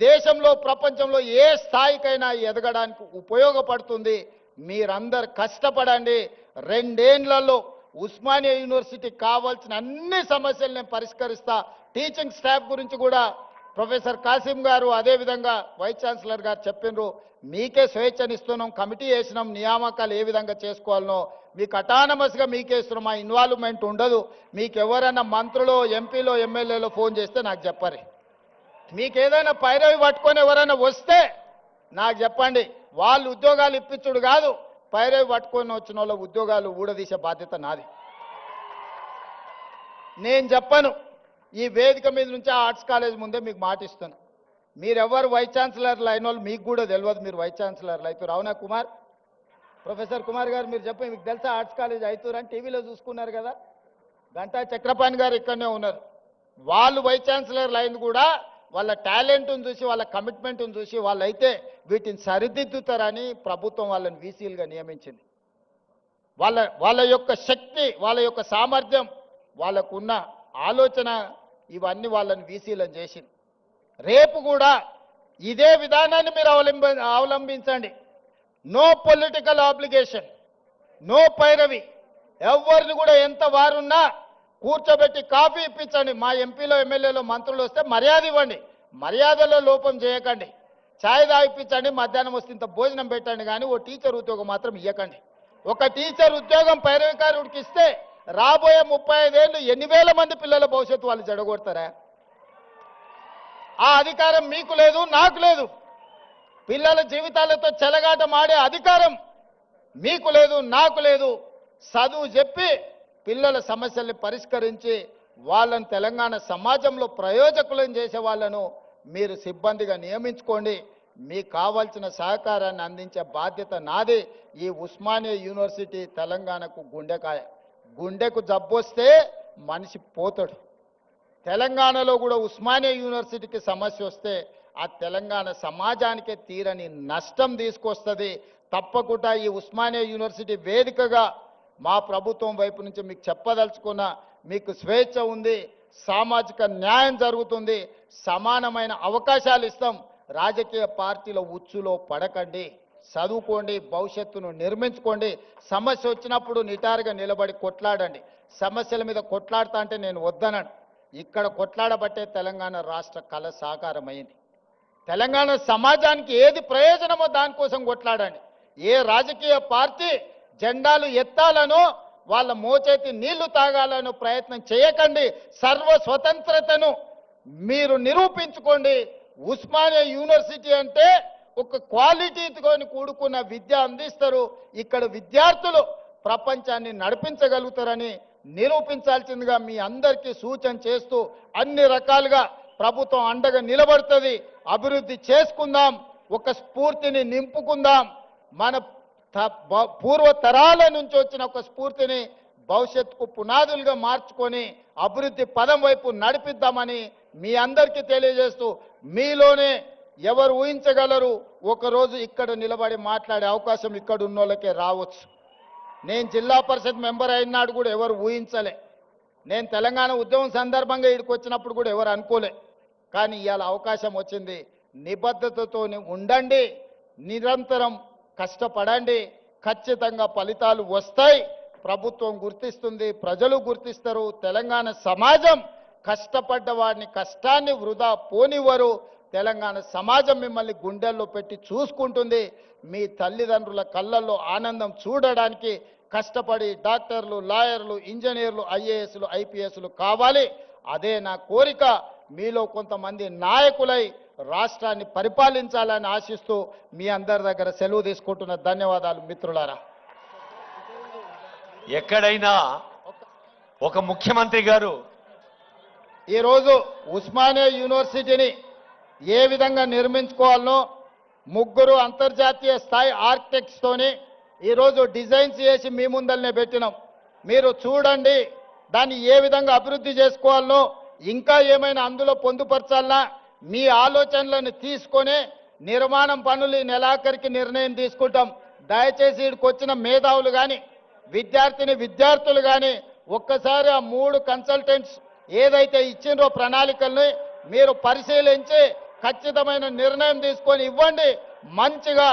దేశంలో, ప్రపంచంలో ఏ స్థాయికైనా ఎదగడానికి ఉపయోగపడుతుంది. మీరందరు కష్టపడండి. 2 ఏళ్లలో ఉస్మానియా యూనివర్సిటీకి కావాల్సిన అన్ని సమస్యలు నేను పరిష్కరిస్తా. టీచింగ్ స్టాఫ్ గురించి కూడా ప్రొఫెసర్ కాసిం గారు అదేవిధంగా వైస్ ఛాన్సలర్ గారు చెప్పినారు, మీకే స్వేచ్ఛనిస్తున్నాం, కమిటీ వేసినాం, నియామకాలు ఏ విధంగా చేసుకోవాలనో మీకు అటానమస్గా మీకే ఇస్తున్నాం, మా ఇన్వాల్వ్మెంట్ ఉండదు. మీకు ఎవరైనా మంత్రులు, ఎంపీలో, ఎమ్మెల్యేలో ఫోన్ చేస్తే నాకు చెప్పరు. మీకు ఏదైనా పైరవి పట్టుకొని ఎవరైనా వస్తే నాకు చెప్పండి. వాళ్ళు ఉద్యోగాలు ఇప్పించుడు కాదు, పైరవి పట్టుకొని వచ్చిన వాళ్ళ ఉద్యోగాలు ఊడదీసే బాధ్యత నాది. నేను చెప్పను, ఈ వేదిక మీద నుంచి ఆర్ట్స్ కాలేజ్ ముందే మీకు మాటిస్తాను. మీరెవరు వైస్ ఛాన్సలర్లు అయిన వాళ్ళు మీకు కూడా తెలియదు, మీరు వైస్ ఛాన్సలర్లు అవుతారు. అవునా కుమార్, ప్రొఫెసర్ కుమార్ గారు మీరు చెప్పండి, మీకు తెలుసా ఆర్ట్స్ కాలేజ్ అవుతారు అని టీవీలో చూసుకున్నారు కదా. గంటా చక్రపాణి గారు ఇక్కడనే ఉన్నారు. వాళ్ళు వైస్ ఛాన్సలర్లు అయింది కూడా వాళ్ళ టాలెంట్ను చూసి, వాళ్ళ కమిట్మెంట్ను చూసి వాళ్ళైతే వీటిని సరిదిద్దుతారని ప్రభుత్వం వాళ్ళని వీసీలుగా నియమించింది. వాళ్ళ యొక్క శక్తి, వాళ్ళ యొక్క సామర్థ్యం, వాళ్ళకున్న ఆలోచన ఇవన్నీ వాళ్ళని వీసీలను చేసింది. రేపు కూడా ఇదే విధానాన్ని మీరు అవలంబించండి. నో పొలిటికల్ ఆబ్లిగేషన్, నో పైరవి. ఎవరిని కూడా ఎంత వారున్నా కూర్చోబెట్టి కాఫీ ఇప్పించండి. మా ఎంపీలో, ఎమ్మెల్యేలో, మంత్రులు వస్తే మర్యాద ఇవ్వండి, మర్యాదలో లోపం చేయకండి. ఛాయ్ తాగిపించండి, మధ్యాహ్నం వస్తే ఇంత భోజనం పెట్టండి, కానీ ఓ టీచర్ ఉద్యోగం మాత్రం ఇవ్వకండి. ఒక టీచర్ ఉద్యోగం పైరవికారుడికి ఇస్తే రాబోయే 35 ఏళ్ళు 8,000 మంది పిల్లల భవిష్యత్తు వాళ్ళు జడగొడతారా? ఆ అధికారం మీకు లేదు, నాకు లేదు. పిల్లల జీవితాలతో చెలగాటమాడే అధికారం మీకు లేదు, నాకు లేదు. చదువు చెప్పి పిల్లల సమస్యల్ని పరిష్కరించి వాళ్ళని తెలంగాణ సమాజంలో ప్రయోజకులను చేసే వాళ్ళను మీరు సిబ్బందిగా నియమించుకోండి. మీకు కావాల్సిన సహకారాన్ని అందించే బాధ్యత నాది. ఈ ఉస్మానియా యూనివర్సిటీ తెలంగాణకు గుండెకాయ. గుండెకు జబ్బొస్తే మనిషి పోతాడు. తెలంగాణలో కూడా ఉస్మానియా యూనివర్సిటీకి సమస్య వస్తే ఆ తెలంగాణ సమాజానికే తీరని నష్టం తీసుకొస్తుంది. తప్పకుండా ఈ ఉస్మానియా యూనివర్సిటీ వేదికగా మా ప్రభుత్వం వైపు నుంచి మీకు చెప్పదలుచుకున్న, మీకు స్వేచ్ఛ ఉంది, సామాజిక న్యాయం జరుగుతుంది, సమానమైన అవకాశాలు ఇస్తాం. రాజకీయ పార్టీల ఉచ్చులో పడకండి, చదువుకోండి, భవిష్యత్తును నిర్మించుకోండి. సమస్య వచ్చినప్పుడు నిటారుగా నిలబడి కొట్లాడండి. సమస్యల మీద కొట్లాడుతా అంటే నేను వద్దనను. ఇక్కడ కొట్లాడబట్టే తెలంగాణ రాష్ట్ర కళ సాకారమైంది. తెలంగాణ సమాజానికి ఏది ప్రయోజనమో దానికోసం కొట్లాడండి. ఏ రాజకీయ పార్టీ జెండాలు ఎత్తాలనో వాళ్ళ మోచేతి నీళ్లు తాగాలనో ప్రయత్నం చేయకండి. సర్వ స్వతంత్రతను మీరు నిరూపించుకోండి. ఉస్మానియా యూనివర్సిటీ అంటే ఒక క్వాలిటీతో కూడుకున్న విద్య అందిస్తారు. ఇక్కడ విద్యార్థులు ప్రపంచాన్ని నడిపించగలుగుతారని నిరూపించాల్సిందిగా మీ అందరికీ సూచన చేస్తూ అన్ని రకాలుగా ప్రభుత్వం అండగా నిలబడుతుంది. అభివృద్ధి చేసుకుందాం, ఒక స్ఫూర్తిని నింపుకుందాం. మన పూర్వ తరాల నుంచి వచ్చిన ఒక స్ఫూర్తిని భవిష్యత్తుకు పునాదులుగా మార్చుకొని అభివృద్ధి పదం వైపు నడిపిద్దామని మీ అందరికీ తెలియజేస్తూ, మీలోనే ఎవరు ఊహించగలరు ఒకరోజు ఇక్కడ నిలబడి మాట్లాడే అవకాశం ఇక్కడ ఉన్న వాళ్ళకే రావచ్చు. నేను జిల్లా పరిషత్ మెంబర్ అయినాడు కూడా ఎవరు ఊహించలే. నేను తెలంగాణ ఉద్యమం సందర్భంగా ఇక్కడికి వచ్చినప్పుడు కూడా ఎవరు అనుకోలే. కానీ ఇవాళ అవకాశం వచ్చింది. నిబద్ధతతో ఉండండి, నిరంతరం కష్టపడండి, ఖచ్చితంగా ఫలితాలు వస్తాయి. ప్రభుత్వం గుర్తిస్తుంది, ప్రజలు గుర్తిస్తారు. తెలంగాణ సమాజం కష్టపడ్డ వాడిని కష్టాన్ని వృధా పోనివ్వరు. తెలంగాణ సమాజం మిమ్మల్ని గుండెల్లో పెట్టి చూసుకుంటుంది. మీ తల్లిదండ్రుల కళ్ళల్లో ఆనందం చూడడానికి కష్టపడి డాక్టర్లు, లాయర్లు, ఇంజనీర్లు, ఐఏఎస్లు, ఐపీఎస్లు కావాలి. అదే నా కోరిక. మీలో కొంతమంది నాయకులై రాష్ట్రాన్ని పరిపాలించాలని ఆశిస్తూ మీ అందరి దగ్గర సెలవు తీసుకుంటున్న ధన్యవాదాలు మిత్రులారా. ఎక్కడైనా ఒక ముఖ్యమంత్రి గారు ఈరోజు ఉస్మానియా యూనివర్సిటీని ఏ విధంగా నిర్మించుకోవాలనో 3 అంతర్జాతీయ స్థాయి ఆర్కిటెక్ట్స్తోని ఈరోజు డిజైన్స్ చేసి మీ ముందల్నే పెట్టినాం. మీరు చూడండి, దాన్ని ఏ విధంగా అభివృద్ధి చేసుకోవాలనో, ఇంకా ఏమైనా అందులో పొందుపరచాలన్నా మీ ఆలోచనలను తీసుకొని నిర్మాణం పనులు ఈ నెలాఖరికి నిర్ణయం తీసుకుంటాం. దయచేసి ఇక్కడికి వచ్చిన మేధావులు కానీ, విద్యార్థులు కానీ ఒక్కసారి ఆ 3 కన్సల్టెంట్స్ ఏదైతే ఇచ్చిండ్రో ప్రణాళికల్ని మీరు పరిశీలించి ఖచ్చితమైన నిర్ణయం తీసుకొని ఇవ్వండి. మంచిగా